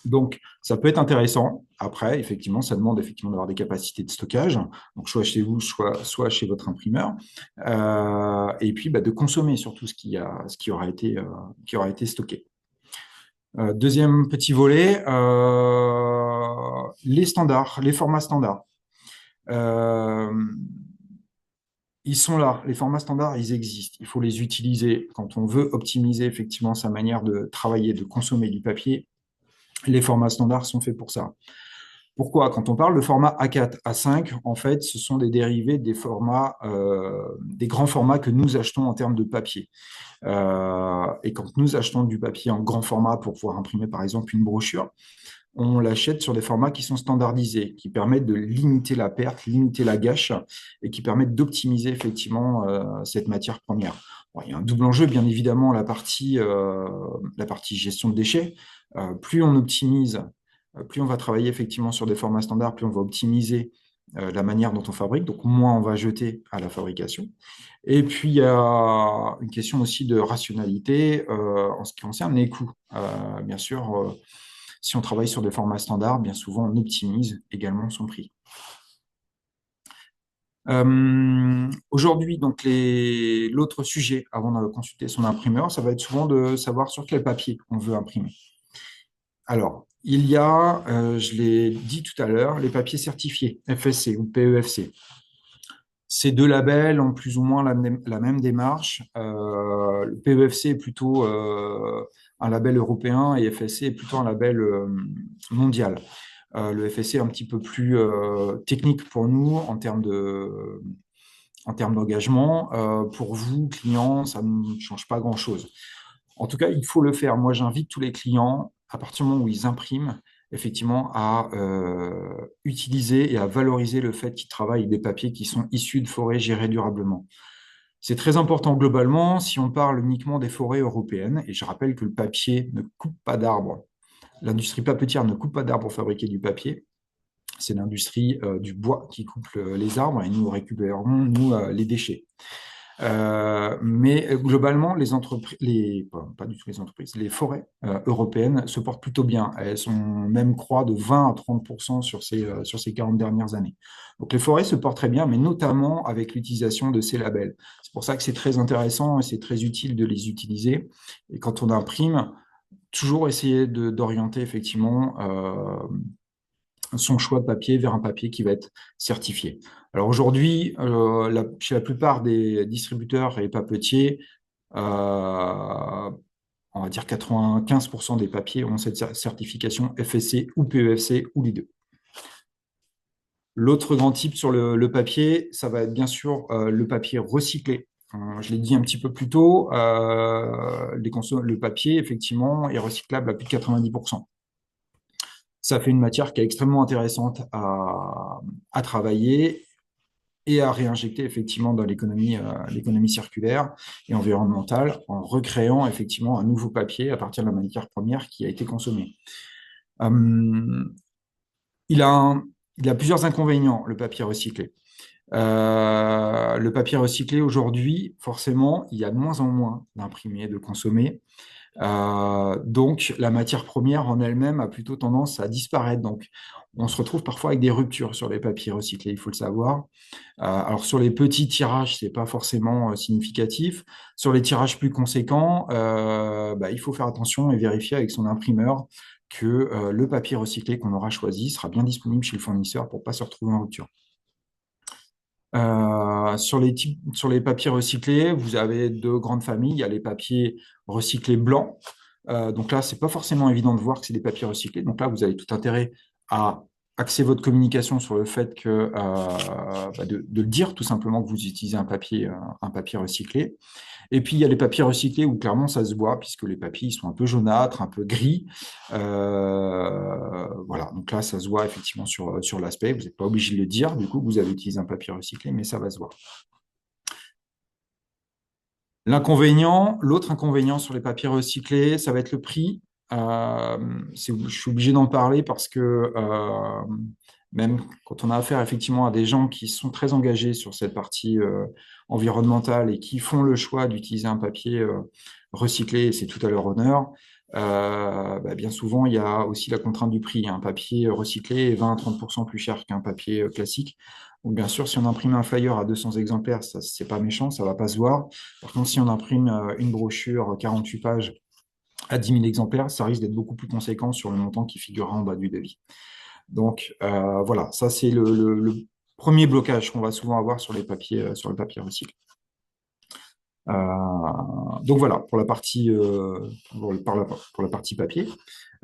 Donc, ça peut être intéressant. Après, effectivement, ça demande effectivement d'avoir des capacités de stockage, donc soit chez vous, soit chez votre imprimeur, et puis de consommer surtout ce qui aura été stocké. Deuxième petit volet, les standards, les formats standards. Ils sont là, les formats standards, ils existent. Il faut les utiliser quand on veut optimiser effectivement sa manière de travailler, de consommer du papier. Les formats standards sont faits pour ça. Pourquoi? Quand on parle de format A4, A5, en fait, ce sont des dérivés des formats, des grands formats que nous achetons en termes de papier. Et quand nous achetons du papier en grand format pour pouvoir imprimer, par exemple, une brochure, on l'achète sur des formats qui sont standardisés, qui permettent de limiter la perte, limiter la gâche, et qui permettent d'optimiser effectivement cette matière première. Bon, il y a un double enjeu, bien évidemment, la partie gestion de déchets. Plus on optimise, plus on va travailler effectivement sur des formats standards, plus on va optimiser la manière dont on fabrique, donc moins on va jeter à la fabrication. Et puis, il y a une question aussi de rationalité en ce qui concerne les coûts. Bien sûr, si on travaille sur des formats standards, bien souvent, on optimise également son prix. Aujourd'hui, donc l'autre sujet avant de consulter son imprimeur, ça va être souvent de savoir sur quel papier on veut imprimer. Alors, il y a, je l'ai dit tout à l'heure, les papiers certifiés, FSC ou PEFC. Ces deux labels ont plus ou moins la même démarche. Le PEFC est plutôt un label européen et FSC est plutôt un label mondial. Le FSC est un petit peu plus technique pour nous en termes d'engagement. Pour vous, clients, ça ne change pas grand-chose. En tout cas, il faut le faire. Moi, j'invite tous les clients, à partir du moment où ils impriment, effectivement, à utiliser et à valoriser le fait qu'ils travaillent avec des papiers qui sont issus de forêts gérées durablement. C'est très important globalement si on parle uniquement des forêts européennes. Et je rappelle que le papier ne coupe pas d'arbres. L'industrie papetière ne coupe pas d'arbres pour fabriquer du papier. C'est l'industrie du bois qui coupe les arbres et nous récupérons, nous, les déchets. Mais globalement, les entreprises, pas du tout les entreprises, les forêts européennes se portent plutôt bien. Elles sont même croient de 20 à 30% sur ces 40 dernières années. Donc les forêts se portent très bien, mais notamment avec l'utilisation de ces labels. C'est pour ça que c'est très intéressant et c'est très utile de les utiliser. Et quand on imprime, toujours essayer d'orienter effectivement son choix de papier vers un papier qui va être certifié. Alors aujourd'hui, chez la plupart des distributeurs et papetiers, on va dire 95% des papiers ont cette certification FSC ou PEFC ou les deux. L'autre grand type sur le papier, ça va être bien sûr le papier recyclé. Je l'ai dit un petit peu plus tôt, le papier, effectivement, est recyclable à plus de 90%. Ça fait une matière qui est extrêmement intéressante à travailler et à réinjecter effectivement dans l'économie circulaire et environnementale en recréant effectivement un nouveau papier à partir de la matière première qui a été consommée. Il a plusieurs inconvénients, le papier recyclé. Le papier recyclé aujourd'hui, forcément, il y a de moins en moins d'imprimés, de consommés. Donc, la matière première en elle-même a plutôt tendance à disparaître. Donc, on se retrouve parfois avec des ruptures sur les papiers recyclés, il faut le savoir. Alors, sur les petits tirages, c'est pas forcément significatif. Sur les tirages plus conséquents, il faut faire attention et vérifier avec son imprimeur que le papier recyclé qu'on aura choisi sera bien disponible chez le fournisseur pour ne pas se retrouver en rupture. Sur les papiers recyclés, vous avez deux grandes familles. Il y a les papiers recyclés blancs. Donc là, c'est pas forcément évident de voir que c'est des papiers recyclés. Donc là, vous avez tout intérêt à axer votre communication sur le fait de le dire tout simplement que vous utilisez un papier recyclé. Et puis, il y a les papiers recyclés où clairement ça se voit, puisque les papiers ils sont un peu jaunâtres, un peu gris. Voilà, donc là, ça se voit effectivement sur l'aspect. Vous n'êtes pas obligé de le dire, du coup, vous avez utilisé un papier recyclé, mais ça va se voir. L'autre inconvénient sur les papiers recyclés, ça va être le prix. Je suis obligé d'en parler parce que même quand on a affaire effectivement à des gens qui sont très engagés sur cette partie environnementale et qui font le choix d'utiliser un papier recyclé, et c'est tout à leur honneur, bien souvent il y a aussi la contrainte du prix. Un papier recyclé est 20 à 30% plus cher qu'un papier classique. Donc bien sûr, si on imprime un flyer à 200 exemplaires, ça c'est pas méchant, ça va pas se voir. Par contre, si on imprime une brochure 48 pages à 10 000 exemplaires, ça risque d'être beaucoup plus conséquent sur le montant qui figurera en bas du devis. Donc voilà, ça c'est le premier blocage qu'on va souvent avoir sur les papiers recyclés. Donc voilà pour la partie pour la partie papier.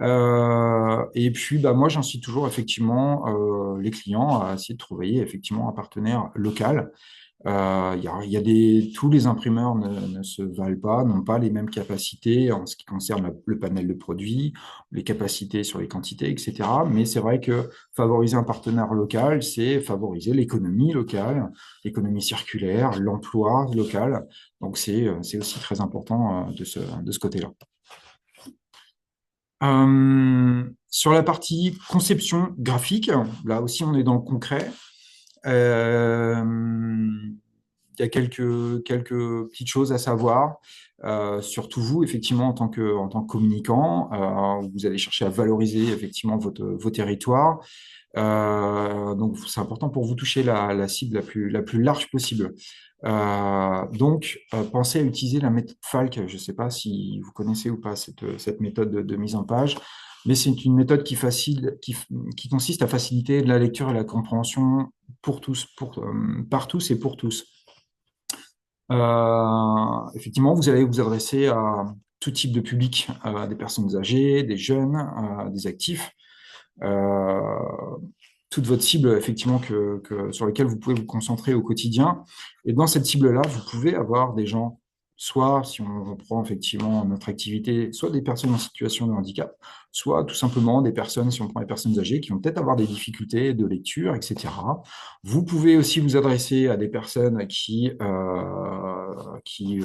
Et puis moi j'incite toujours effectivement les clients à essayer de trouver effectivement un partenaire local. Tous les imprimeurs ne se valent pas, n'ont pas les mêmes capacités en ce qui concerne le panel de produits, les capacités sur les quantités, etc. Mais c'est vrai que favoriser un partenaire local, c'est favoriser l'économie locale, l'économie circulaire, l'emploi local. Donc c'est aussi très important de ce côté-là. Sur la partie conception graphique, là aussi on est dans le concret. Il y a quelques petites choses à savoir, surtout vous, effectivement, en tant que communicant, vous allez chercher à valoriser effectivement vos territoires. Donc, c'est important pour vous toucher la cible la plus large possible. Donc, pensez à utiliser la méthode Falk. Je ne sais pas si vous connaissez ou pas cette méthode de mise en page, mais c'est une méthode qui consiste à faciliter la lecture et la compréhension pour tous, par tous et pour tous. Effectivement, vous allez vous adresser à tout type de public, des personnes âgées, des jeunes, des actifs. Toute votre cible, effectivement, sur laquelle vous pouvez vous concentrer au quotidien. Et dans cette cible-là, vous pouvez avoir des gens, soit, si on reprend effectivement notre activité, soit des personnes en situation de handicap, soit tout simplement des personnes, si on prend les personnes âgées, qui vont peut-être avoir des difficultés de lecture, etc. Vous pouvez aussi vous adresser à des personnes qui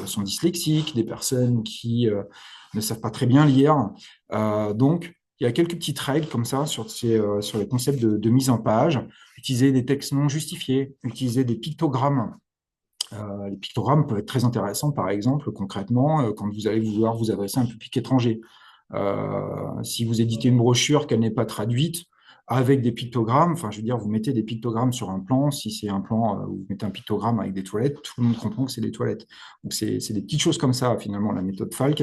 sont dyslexiques, des personnes qui ne savent pas très bien lire. Donc, il y a quelques petites règles comme ça sur les concepts de mise en page. Utiliser des textes non justifiés, utiliser des pictogrammes. Les pictogrammes peuvent être très intéressants, par exemple, concrètement, quand vous allez vouloir vous adresser à un public étranger. Si vous éditez une brochure qu'elle n'est pas traduite, avec des pictogrammes, enfin, je veux dire, vous mettez des pictogrammes sur un plan. Si c'est un plan où vous mettez un pictogramme avec des toilettes, tout le monde comprend que c'est des toilettes. Donc, c'est des petites choses comme ça, finalement, la méthode Falk.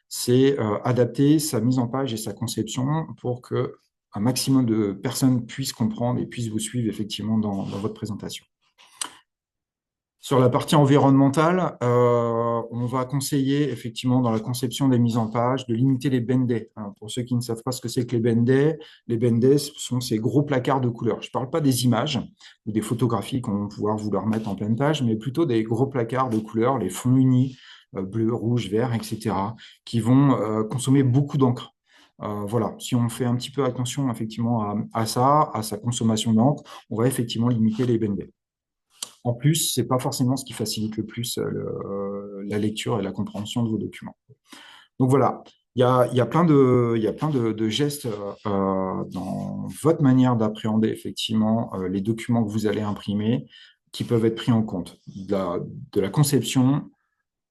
C'est adapter sa mise en page et sa conception pour que un maximum de personnes puissent comprendre et puissent vous suivre effectivement dans votre présentation. Sur la partie environnementale, on va conseiller effectivement dans la conception des mises en page de limiter les bendés. Alors, pour ceux qui ne savent pas ce que c'est que les bendés sont ces gros placards de couleurs. Je ne parle pas des images ou des photographies qu'on va pouvoir vouloir mettre en pleine page, mais plutôt des gros placards de couleurs, les fonds unis, bleu, rouge, vert, etc., qui vont consommer beaucoup d'encre. Voilà, si on fait un petit peu attention effectivement à sa consommation d'encre, on va effectivement limiter les bendés. En plus, ce n'est pas forcément ce qui facilite le plus la lecture et la compréhension de vos documents. Donc voilà, il y a plein de gestes dans votre manière d'appréhender effectivement les documents que vous allez imprimer qui peuvent être pris en compte. De la conception,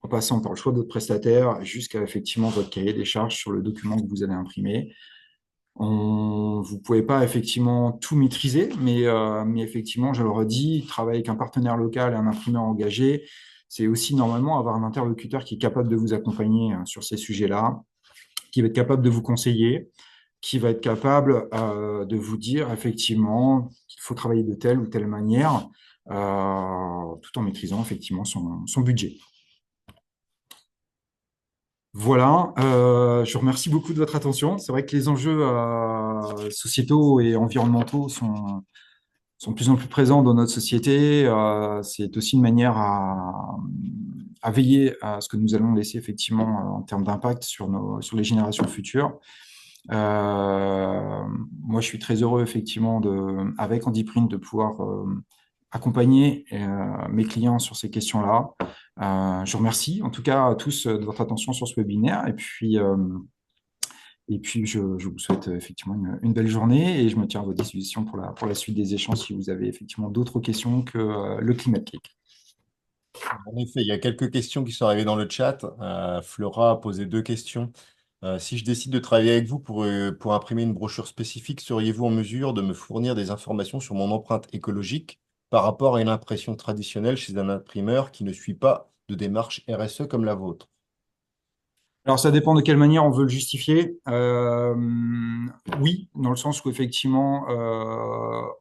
en passant par le choix de votre prestataire, jusqu'à effectivement votre cahier des charges sur le document que vous allez imprimer. Vous ne pouvez pas effectivement tout maîtriser, mais effectivement, je le redis, travailler avec un partenaire local et un imprimeur engagé, c'est aussi normalement avoir un interlocuteur qui est capable de vous accompagner sur ces sujets-là, qui va être capable de vous conseiller, qui va être capable de vous dire effectivement qu'il faut travailler de telle ou telle manière. tout en maîtrisant effectivement son budget. Voilà, je vous remercie beaucoup de votre attention. C'est vrai que les enjeux sociétaux et environnementaux sont de plus en plus présents dans notre société. C'est aussi une manière à veiller à ce que nous allons laisser effectivement en termes d'impact sur les générations futures. Moi, je suis très heureux effectivement avec Handiprint de pouvoir accompagner mes clients sur ces questions-là. Je vous remercie en tout cas à tous de votre attention sur ce webinaire et puis je vous souhaite effectivement une belle journée et je me tiens à votre disposition pour la suite des échanges si vous avez effectivement d'autres questions que le Climate Cake. En effet, il y a quelques questions qui sont arrivées dans le chat. Flora a posé 2 questions. Si je décide de travailler avec vous pour imprimer une brochure spécifique, seriez-vous en mesure de me fournir des informations sur mon empreinte écologique par rapport à une impression traditionnelle chez un imprimeur qui ne suit pas de démarche RSE comme la vôtre? Alors, ça dépend de quelle manière on veut le justifier. Oui, dans le sens où effectivement,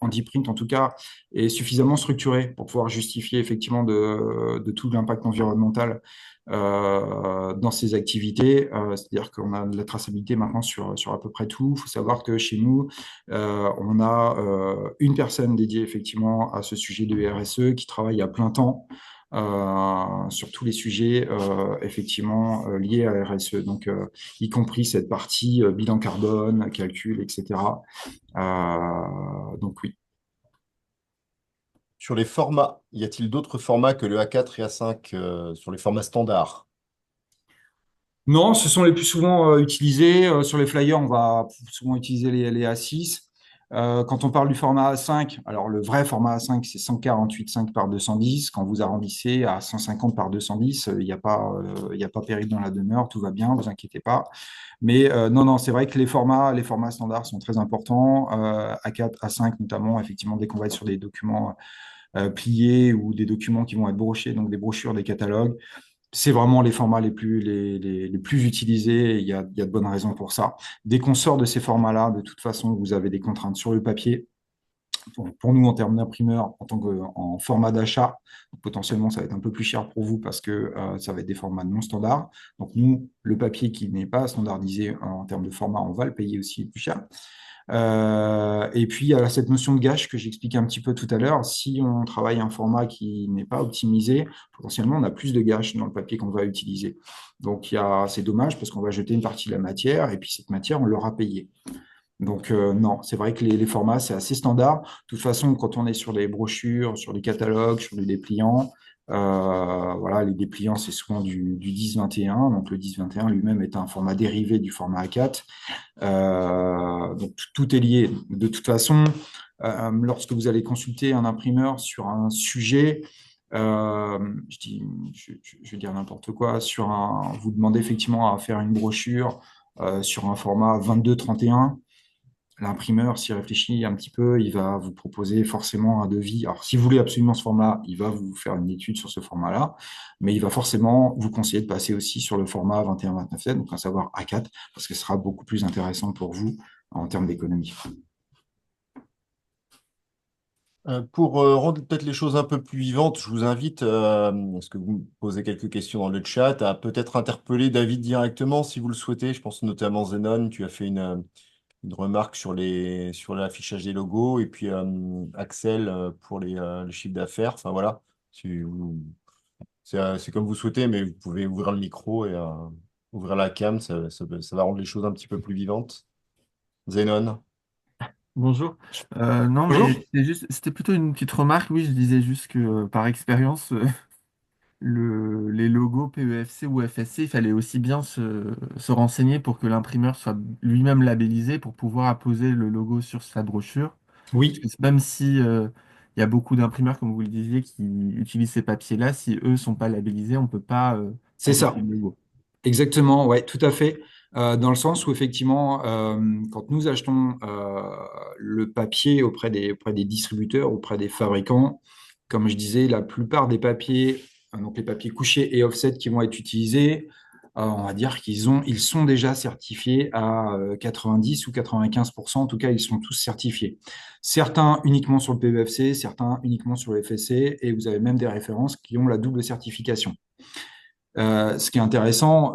Handiprint, en tout cas, est suffisamment structuré pour pouvoir justifier effectivement de tout l'impact environnemental dans ses activités. C'est-à-dire qu'on a de la traçabilité maintenant sur à peu près tout. Il faut savoir que chez nous, on a une personne dédiée effectivement à ce sujet de RSE qui travaille à plein temps sur tous les sujets effectivement liés à la RSE, donc y compris cette partie bilan carbone, calcul, etc. Donc oui. Sur les formats, y a-t-il d'autres formats que le A4 et A5 sur les formats standards? Non, ce sont les plus souvent utilisés. Sur les flyers, on va souvent utiliser les A6. Quand on parle du format A5, alors le vrai format A5, c'est 148,5 par 210. Quand vous arrondissez à 150 par 210, il y a pas péril dans la demeure, tout va bien, vous inquiétez pas. Mais non, non, c'est vrai que les formats standards sont très importants. A4, A5 notamment, effectivement, dès qu'on va être sur des documents pliés ou des documents qui vont être brochés, donc des brochures, des catalogues, c'est vraiment les formats les plus utilisés. Et il y a de bonnes raisons pour ça. Dès qu'on sort de ces formats-là, de toute façon, vous avez des contraintes sur le papier. Pour nous, en termes d'imprimeur, en format d'achat, potentiellement, ça va être un peu plus cher pour vous parce que ça va être des formats non standards. Donc, nous, le papier qui n'est pas standardisé en termes de format, on va le payer aussi plus cher. Et puis, il y a cette notion de gâche que j'expliquais un petit peu tout à l'heure. Si on travaille un format qui n'est pas optimisé, potentiellement, on a plus de gâche dans le papier qu'on va utiliser. Donc, c'est dommage parce qu'on va jeter une partie de la matière et puis cette matière, on l'aura payée. Donc, non, c'est vrai que les formats, c'est assez standard. De toute façon, quand on est sur les brochures, sur les catalogues, sur les dépliants, voilà, les dépliants, c'est souvent du 10-21. Donc, le 10-21 lui-même est un format dérivé du format A4. Donc, tout est lié. De toute façon, lorsque vous allez consulter un imprimeur sur un sujet, je vais dire n'importe quoi, vous demandez effectivement à faire une brochure sur un format 22-31. L'imprimeur, s'il réfléchit un petit peu, il va vous proposer forcément un devis. Alors, si vous voulez absolument ce format, il va vous faire une étude sur ce format-là, mais il va forcément vous conseiller de passer aussi sur le format 21-29, donc à savoir A4, parce que ce sera beaucoup plus intéressant pour vous en termes d'économie. Pour rendre peut-être les choses un peu plus vivantes, je vous invite, parce que vous me posez quelques questions dans le chat, à peut-être interpeller David directement si vous le souhaitez. Je pense notamment Zenon, tu as fait une remarque sur l'affichage des logos, et puis Axel pour les chiffres d'affaires. Enfin voilà, c'est comme vous souhaitez, mais vous pouvez ouvrir le micro et ouvrir la cam, ça va rendre les choses un petit peu plus vivantes. Zenon. Bonjour. Non, Bonjour. mais c'était plutôt une petite remarque. Oui, je disais juste que par expérience, les logos PEFC ou FSC, il fallait aussi bien se renseigner pour que l'imprimeur soit lui-même labellisé pour pouvoir apposer le logo sur sa brochure. Parce Oui, que même si il y a beaucoup d'imprimeurs, comme vous le disiez, qui utilisent ces papiers-là, si eux sont pas labellisés, on ne peut pas c'est afficher ça. le logo. Exactement, ouais, tout à fait. Dans le sens où effectivement, quand nous achetons le papier auprès des distributeurs, auprès des fabricants, comme je disais, la plupart des papiers, donc les papiers couchés et offset qui vont être utilisés, on va dire ils sont déjà certifiés à 90 ou 95%. En tout cas, ils sont tous certifiés. Certains uniquement sur le PEFC, certains uniquement sur le FSC, et vous avez même des références qui ont la double certification. Ce qui est intéressant,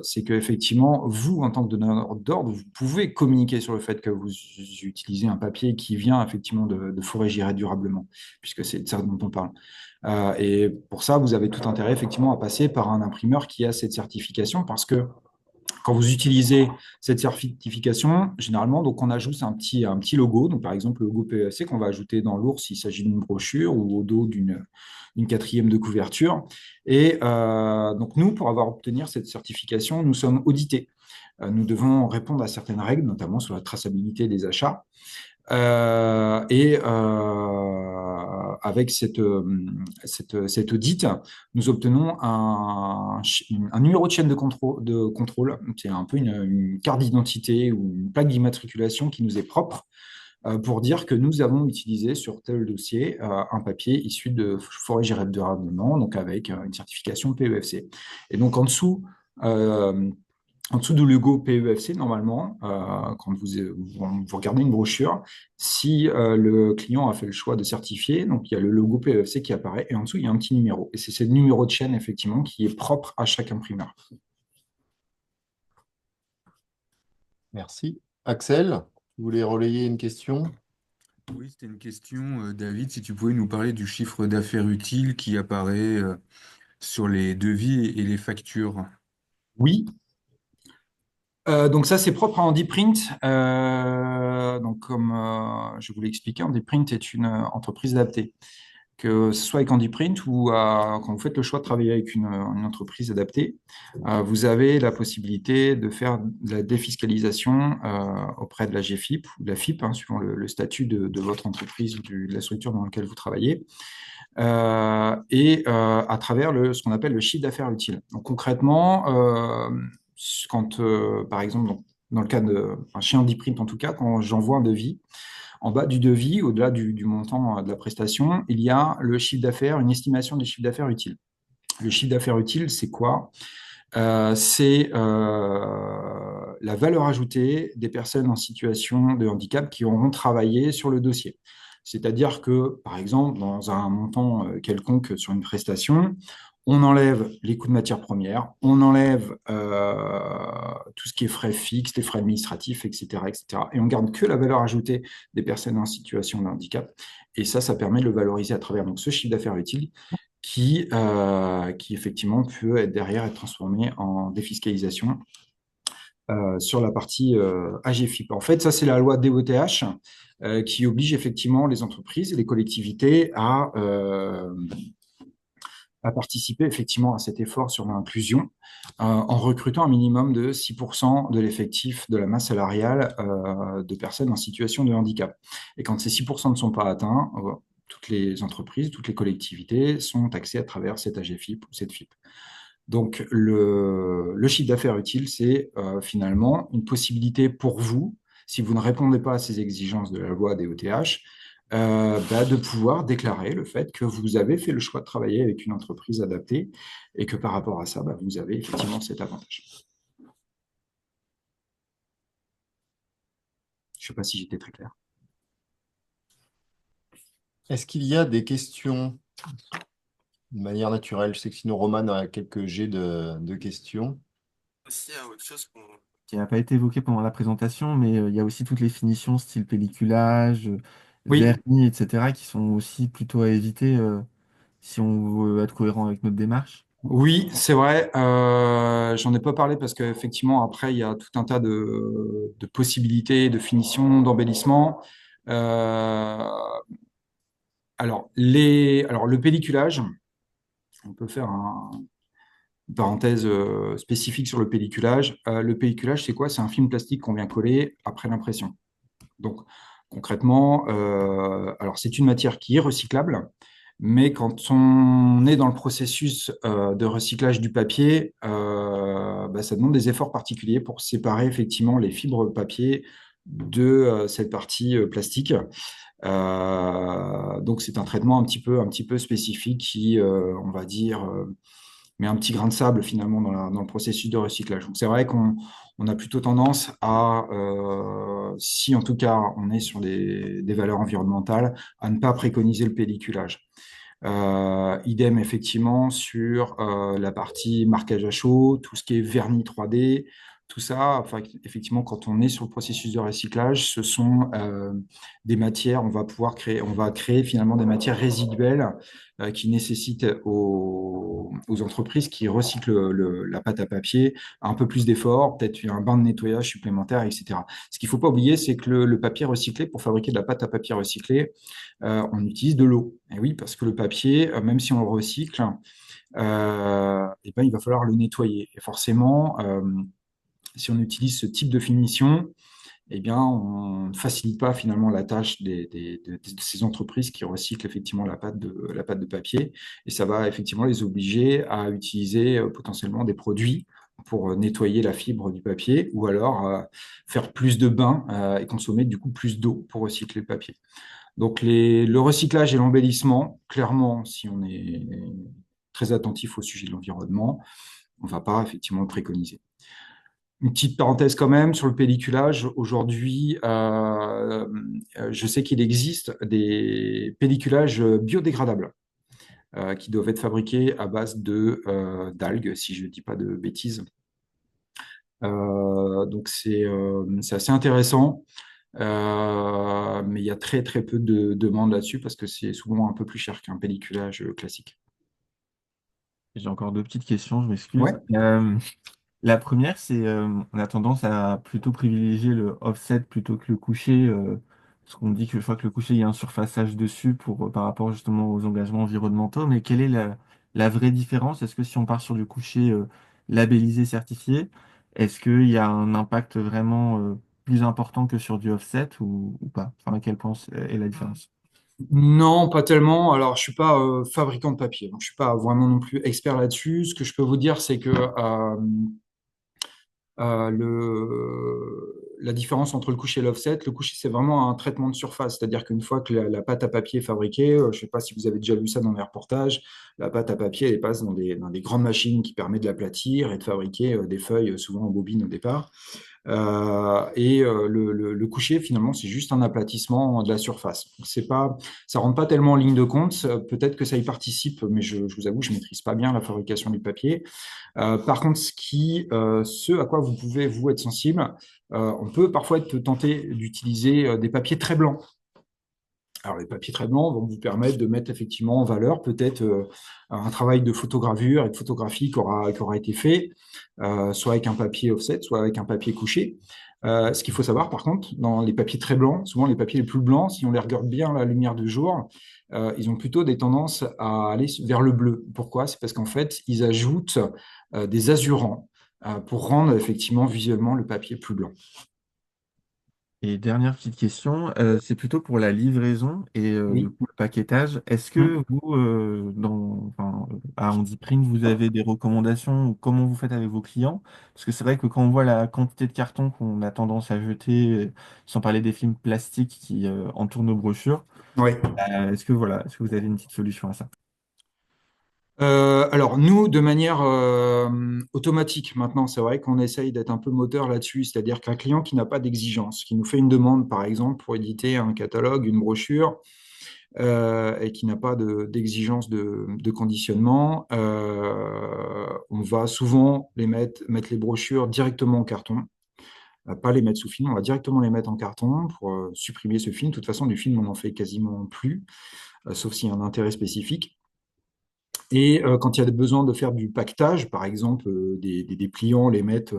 c'est qu'effectivement, vous, en tant que donneur d'ordre, vous pouvez communiquer sur le fait que vous utilisez un papier qui vient effectivement de fourré-giré durablement, puisque c'est de ça dont on parle. Et pour ça, vous avez tout intérêt effectivement à passer par un imprimeur qui a cette certification, parce que quand vous utilisez cette certification, généralement, donc on ajoute un petit logo, donc par exemple le logo PEFC qu'on va ajouter dans l'ours s'il s'agit d'une brochure ou au dos d'une quatrième de couverture. Et donc nous, pour obtenir cette certification, nous sommes audités. Nous devons répondre à certaines règles, notamment sur la traçabilité des achats. Avec cet audit, nous obtenons un numéro de chaîne de contrôle. C'est un peu une carte d'identité ou une plaque d'immatriculation qui nous est propre pour dire que nous avons utilisé sur tel dossier un papier issu de forêt gérée durablement, donc avec une certification PEFC. Et donc en dessous du logo PEFC, normalement, quand vous regardez une brochure, si le client a fait le choix de certifier, donc il y a le logo PEFC qui apparaît, et en dessous, il y a un petit numéro. Et c'est ce numéro de chaîne, effectivement, qui est propre à chaque imprimeur. Merci. Axel, vous voulez relayer une question? Oui, c'était une question, David, si tu pouvais nous parler du chiffre d'affaires utile qui apparaît sur les devis et les factures. Oui. Donc ça, c'est propre à HandyPrint. Donc comme je vous l'ai expliqué, HandyPrint est une entreprise adaptée. Que ce soit avec HandyPrint ou quand vous faites le choix de travailler avec une entreprise adaptée, vous avez la possibilité de faire de la défiscalisation auprès de la GFIP ou de la FIP, hein, suivant le statut de votre entreprise ou de la structure dans laquelle vous travaillez, et à travers ce qu'on appelle le chiffre d'affaires utile. Donc concrètement, quand, par exemple, dans le cas chez HandyPrint en tout cas, quand j'envoie un devis, en bas du devis, au-delà du montant de la prestation, il y a le chiffre d'affaires, une estimation du chiffre d'affaires utile. Le chiffre d'affaires utile, c'est quoi? C'est la valeur ajoutée des personnes en situation de handicap qui auront travaillé sur le dossier. C'est-à-dire que, par exemple, dans un montant quelconque sur une prestation, on enlève les coûts de matières premières, on enlève tout ce qui est frais fixes, les frais administratifs, etc., etc. Et on garde que la valeur ajoutée des personnes en situation de handicap. Et ça permet de le valoriser à travers donc, ce chiffre d'affaires utile qui effectivement peut derrière être transformé en défiscalisation sur la partie AGFIP. En fait, ça, c'est la loi DOTH qui oblige effectivement les entreprises et les collectivités à participer effectivement à cet effort sur l'inclusion en recrutant un minimum de 6% de l'effectif de la masse salariale de personnes en situation de handicap. Et quand ces 6% ne sont pas atteints, toutes les entreprises, toutes les collectivités sont taxées à travers cette AGFIP ou cette FIP. Donc, le chiffre d'affaires utile, c'est finalement une possibilité pour vous, si vous ne répondez pas à ces exigences de la loi DOTH, de pouvoir déclarer le fait que vous avez fait le choix de travailler avec une entreprise adaptée et que par rapport à ça, vous avez effectivement cet avantage. Je ne sais pas si j'étais très clair. Est-ce qu'il y a des questions de manière naturelle? Je sais que sinon Roman a quelques jets de questions. Aussi, il y a autre chose qui n'a pas été évoqué pendant la présentation, mais il y a aussi toutes les finitions style pelliculage, Oui, vernis, etc., qui sont aussi plutôt à éviter si on veut être cohérent avec notre démarche. oui, c'est vrai. J'en ai pas parlé parce qu'effectivement, après, il y a tout un tas de possibilités, de finitions, d'embellissements. Alors, le pelliculage, on peut faire une parenthèse spécifique sur le pelliculage. Le pelliculage, c'est quoi? C'est un film plastique qu'on vient coller après l'impression. Donc, concrètement, alors c'est une matière qui est recyclable, mais quand on est dans le processus de recyclage du papier, ça demande des efforts particuliers pour séparer effectivement les fibres papier de cette partie plastique. Donc c'est un traitement un petit peu spécifique qui, on va dire, met un petit grain de sable finalement dans le processus de recyclage. Donc c'est vrai qu'on a plutôt tendance à, si en tout cas on est sur des valeurs environnementales, à ne pas préconiser le pelliculage. Idem effectivement sur la partie marquage à chaud, tout ce qui est vernis 3D, tout ça. Enfin, effectivement, quand on est sur le processus de recyclage, ce sont des matières. On va créer finalement des matières résiduelles qui nécessitent aux entreprises qui recyclent la pâte à papier un peu plus d'efforts, peut-être un bain de nettoyage supplémentaire, etc. Ce qu'il ne faut pas oublier, c'est que le papier recyclé, pour fabriquer de la pâte à papier recyclée, on utilise de l'eau. Et oui, parce que le papier, même si on le recycle, et ben, il va falloir le nettoyer. Et forcément, si on utilise ce type de finition, eh bien, on ne facilite pas finalement la tâche de ces entreprises qui recyclent effectivement la pâte de papier. Et ça va effectivement les obliger à utiliser potentiellement des produits pour nettoyer la fibre du papier ou alors faire plus de bains et consommer du coup plus d'eau pour recycler le papier. Donc le recyclage et l'embellissement, clairement, si on est très attentif au sujet de l'environnement, on ne va pas effectivement le préconiser. Une petite parenthèse quand même sur le pelliculage. Aujourd'hui, je sais qu'il existe des pelliculages biodégradables qui doivent être fabriqués à base d'algues, si je ne dis pas de bêtises. Donc c'est assez intéressant. Mais il y a très très peu de demandes là-dessus parce que c'est souvent un peu plus cher qu'un pelliculage classique. J'ai encore deux petites questions, je m'excuse. Ouais. La première, c'est on a tendance à plutôt privilégier le offset plutôt que le coucher, parce qu'on dit que je crois que le coucher, il y a un surfaçage dessus par rapport justement aux engagements environnementaux. Mais quelle est la vraie différence? Est-ce que si on part sur du coucher labellisé, certifié, est-ce qu'il y a un impact vraiment plus important que sur du offset ou pas? Enfin, à quel point est la différence? Non, pas tellement. Alors, je suis pas fabricant de papier, donc je suis pas vraiment non plus expert là-dessus. Ce que je peux vous dire, c'est que la différence entre le coucher et l'offset, le coucher, c'est vraiment un traitement de surface. C'est-à-dire qu'une fois que la pâte à papier est fabriquée, je ne sais pas si vous avez déjà vu ça dans les reportages, la pâte à papier, elle passe dans des grandes machines qui permettent de l'aplatir et de fabriquer des feuilles, souvent en bobine au départ. Le coucher, finalement, c'est juste un aplatissement de la surface. C'est pas, ça rentre pas tellement en ligne de compte. Peut-être que ça y participe, mais je vous avoue, je maîtrise pas bien la fabrication du papier. Par contre, ce à quoi vous pouvez vous être sensible, on peut parfois être tenté d'utiliser des papiers très blancs. Alors, les papiers très blancs vont vous permettre de mettre effectivement en valeur peut-être un travail de photogravure et de photographie qui aura été fait, soit avec un papier offset, soit avec un papier couché. Ce qu'il faut savoir, par contre, dans les papiers très blancs, souvent les papiers les plus blancs, si on les regarde bien à la lumière du jour, ils ont plutôt des tendances à aller vers le bleu. Pourquoi? C'est parce qu'en fait, ils ajoutent des azurants pour rendre effectivement visuellement le papier plus blanc. Et dernière petite question, c'est plutôt pour la livraison et du Oui. coup le paquetage. Est-ce Hum. que vous, à Handiprint, vous avez des recommandations ou comment vous faites avec vos clients? Parce que c'est vrai que quand on voit la quantité de carton qu'on a tendance à jeter, sans parler des films plastiques qui entourent nos brochures, Ouais. est-ce que vous avez une petite solution à ça? Alors nous, de manière automatique maintenant, c'est vrai qu'on essaye d'être un peu moteur là-dessus, c'est-à-dire qu'un client qui n'a pas d'exigence, qui nous fait une demande par exemple pour éditer un catalogue, une brochure, et qui n'a pas d'exigence de conditionnement, on va souvent mettre les brochures directement en carton, pas les mettre sous film, on va directement les mettre en carton pour supprimer ce film. De toute façon, du film, on n'en fait quasiment plus, sauf s'il y a un intérêt spécifique. Et quand il y a besoin de faire du paquetage, par exemple, des pliants, les mettre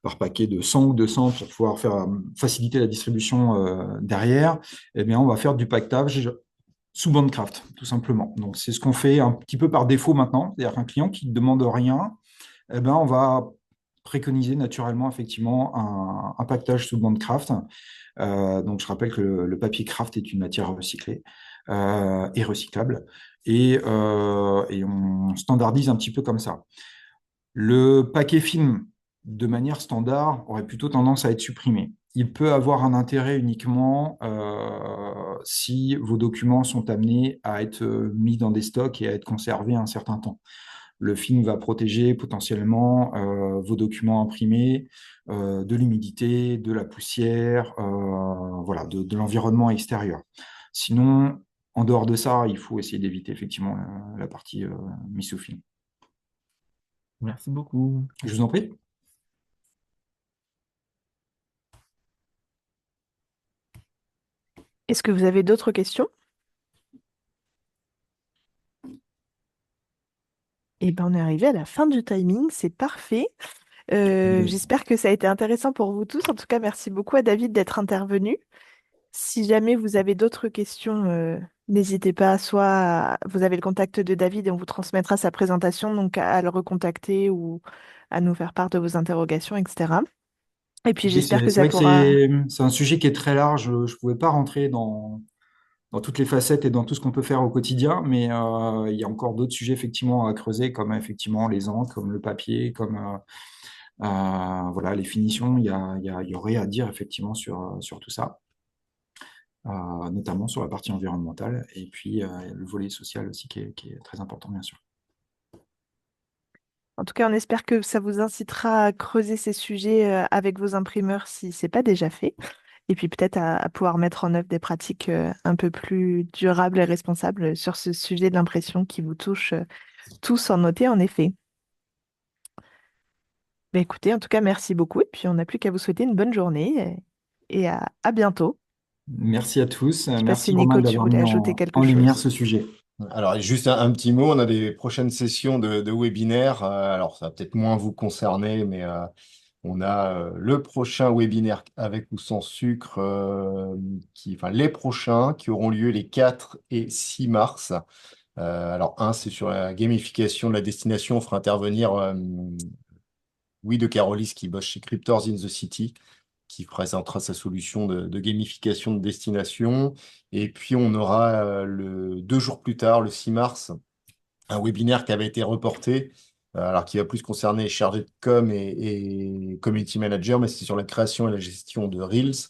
par paquet de 100 ou 200 pour pouvoir faciliter la distribution derrière, eh bien, on va faire du paquetage sous Bandcraft, tout simplement. Donc, c'est ce qu'on fait un petit peu par défaut maintenant. C'est-à-dire qu'un client qui ne demande rien, eh ben, on va préconiser naturellement, effectivement, un paquetage sous Bandcraft. Donc, je rappelle que le papier craft est une matière recyclée et recyclable. Et on standardise un petit peu comme ça. Le paquet film, de manière standard, aurait plutôt tendance à être supprimé. Il peut avoir un intérêt uniquement si vos documents sont amenés à être mis dans des stocks et à être conservés un certain temps. Le film va protéger potentiellement vos documents imprimés de l'humidité, de la poussière, voilà, de l'environnement extérieur. Sinon, en dehors de ça, il faut essayer d'éviter effectivement la partie mise sous film. Merci beaucoup. Je vous en prie. Est-ce que vous avez d'autres questions? Eh ben, on est arrivé à la fin du timing, c'est parfait. J'espère que ça a été intéressant pour vous tous. En tout cas, merci beaucoup à David d'être intervenu. Si jamais vous avez d'autres questions, n'hésitez pas, vous avez le contact de David et on vous transmettra sa présentation, donc à le recontacter ou à nous faire part de vos interrogations, etc. Et puis Oui, j'espère que c'est ça vrai que pourra. c'est un sujet qui est très large. Je ne pouvais pas rentrer dans toutes les facettes et dans tout ce qu'on peut faire au quotidien, mais il y a encore d'autres sujets effectivement à creuser, comme effectivement les encres, comme le papier, comme voilà, les finitions. Il y aurait à dire effectivement sur tout ça, notamment sur la partie environnementale, et puis le volet social aussi qui est très important, bien sûr. En tout cas, on espère que ça vous incitera à creuser ces sujets avec vos imprimeurs si c'est pas déjà fait. Et puis peut-être à pouvoir mettre en œuvre des pratiques un peu plus durables et responsables sur ce sujet de l'impression qui vous touche tous sans noter en effet. Bah, écoutez, en tout cas, merci beaucoup. Et puis on n'a plus qu'à vous souhaiter une bonne journée et à bientôt. Merci à tous. Je sais pas si Merci Roman Nico, tu d'avoir voulais mis ajouter quelque en lumière chose. ce sujet. Alors, juste un petit mot, on a des prochaines sessions de webinaires. Alors, ça va peut-être moins vous concerner, mais on a le prochain webinaire avec ou sans sucre, enfin les prochains qui auront lieu les 4 et 6 mars. Alors, un, c'est sur la gamification de la destination. On fera intervenir Louis de Carolis qui bosse chez Cryptors in the City, qui présentera sa solution de gamification de destination. Et puis, on aura 2 jours plus tard, le 6 mars, un webinaire qui avait été reporté, alors qui va plus concerner les chargés de com et community manager, mais c'est sur la création et la gestion de Reels.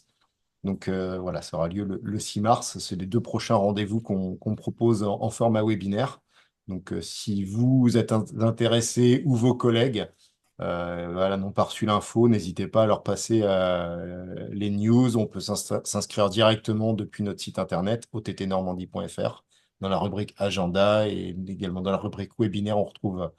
Donc voilà, ça aura lieu le 6 mars. C'est les 2 prochains rendez-vous qu'on propose en format webinaire. Donc si vous êtes intéressé ou vos collègues voilà, n'ont pas reçu l'info, n'hésitez pas à leur passer les news. On peut s'inscrire directement depuis notre site internet ottnormandie.fr dans la rubrique agenda et également dans la rubrique webinaire, on retrouve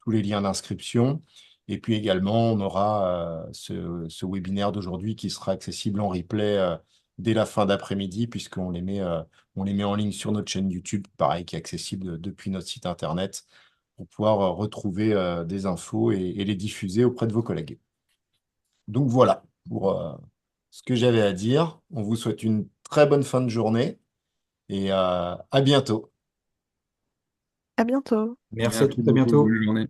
tous les liens d'inscription. Et puis également, on aura ce webinaire d'aujourd'hui qui sera accessible en replay dès la fin d'après-midi, puisqu'on on les met en ligne sur notre chaîne YouTube, pareil, qui est accessible depuis notre site internet, pour pouvoir retrouver des infos et les diffuser auprès de vos collègues. Donc voilà pour ce que j'avais à dire. On vous souhaite une très bonne fin de journée et à bientôt. À bientôt. Merci à tous, Merci à beaucoup, bientôt. bonne journée.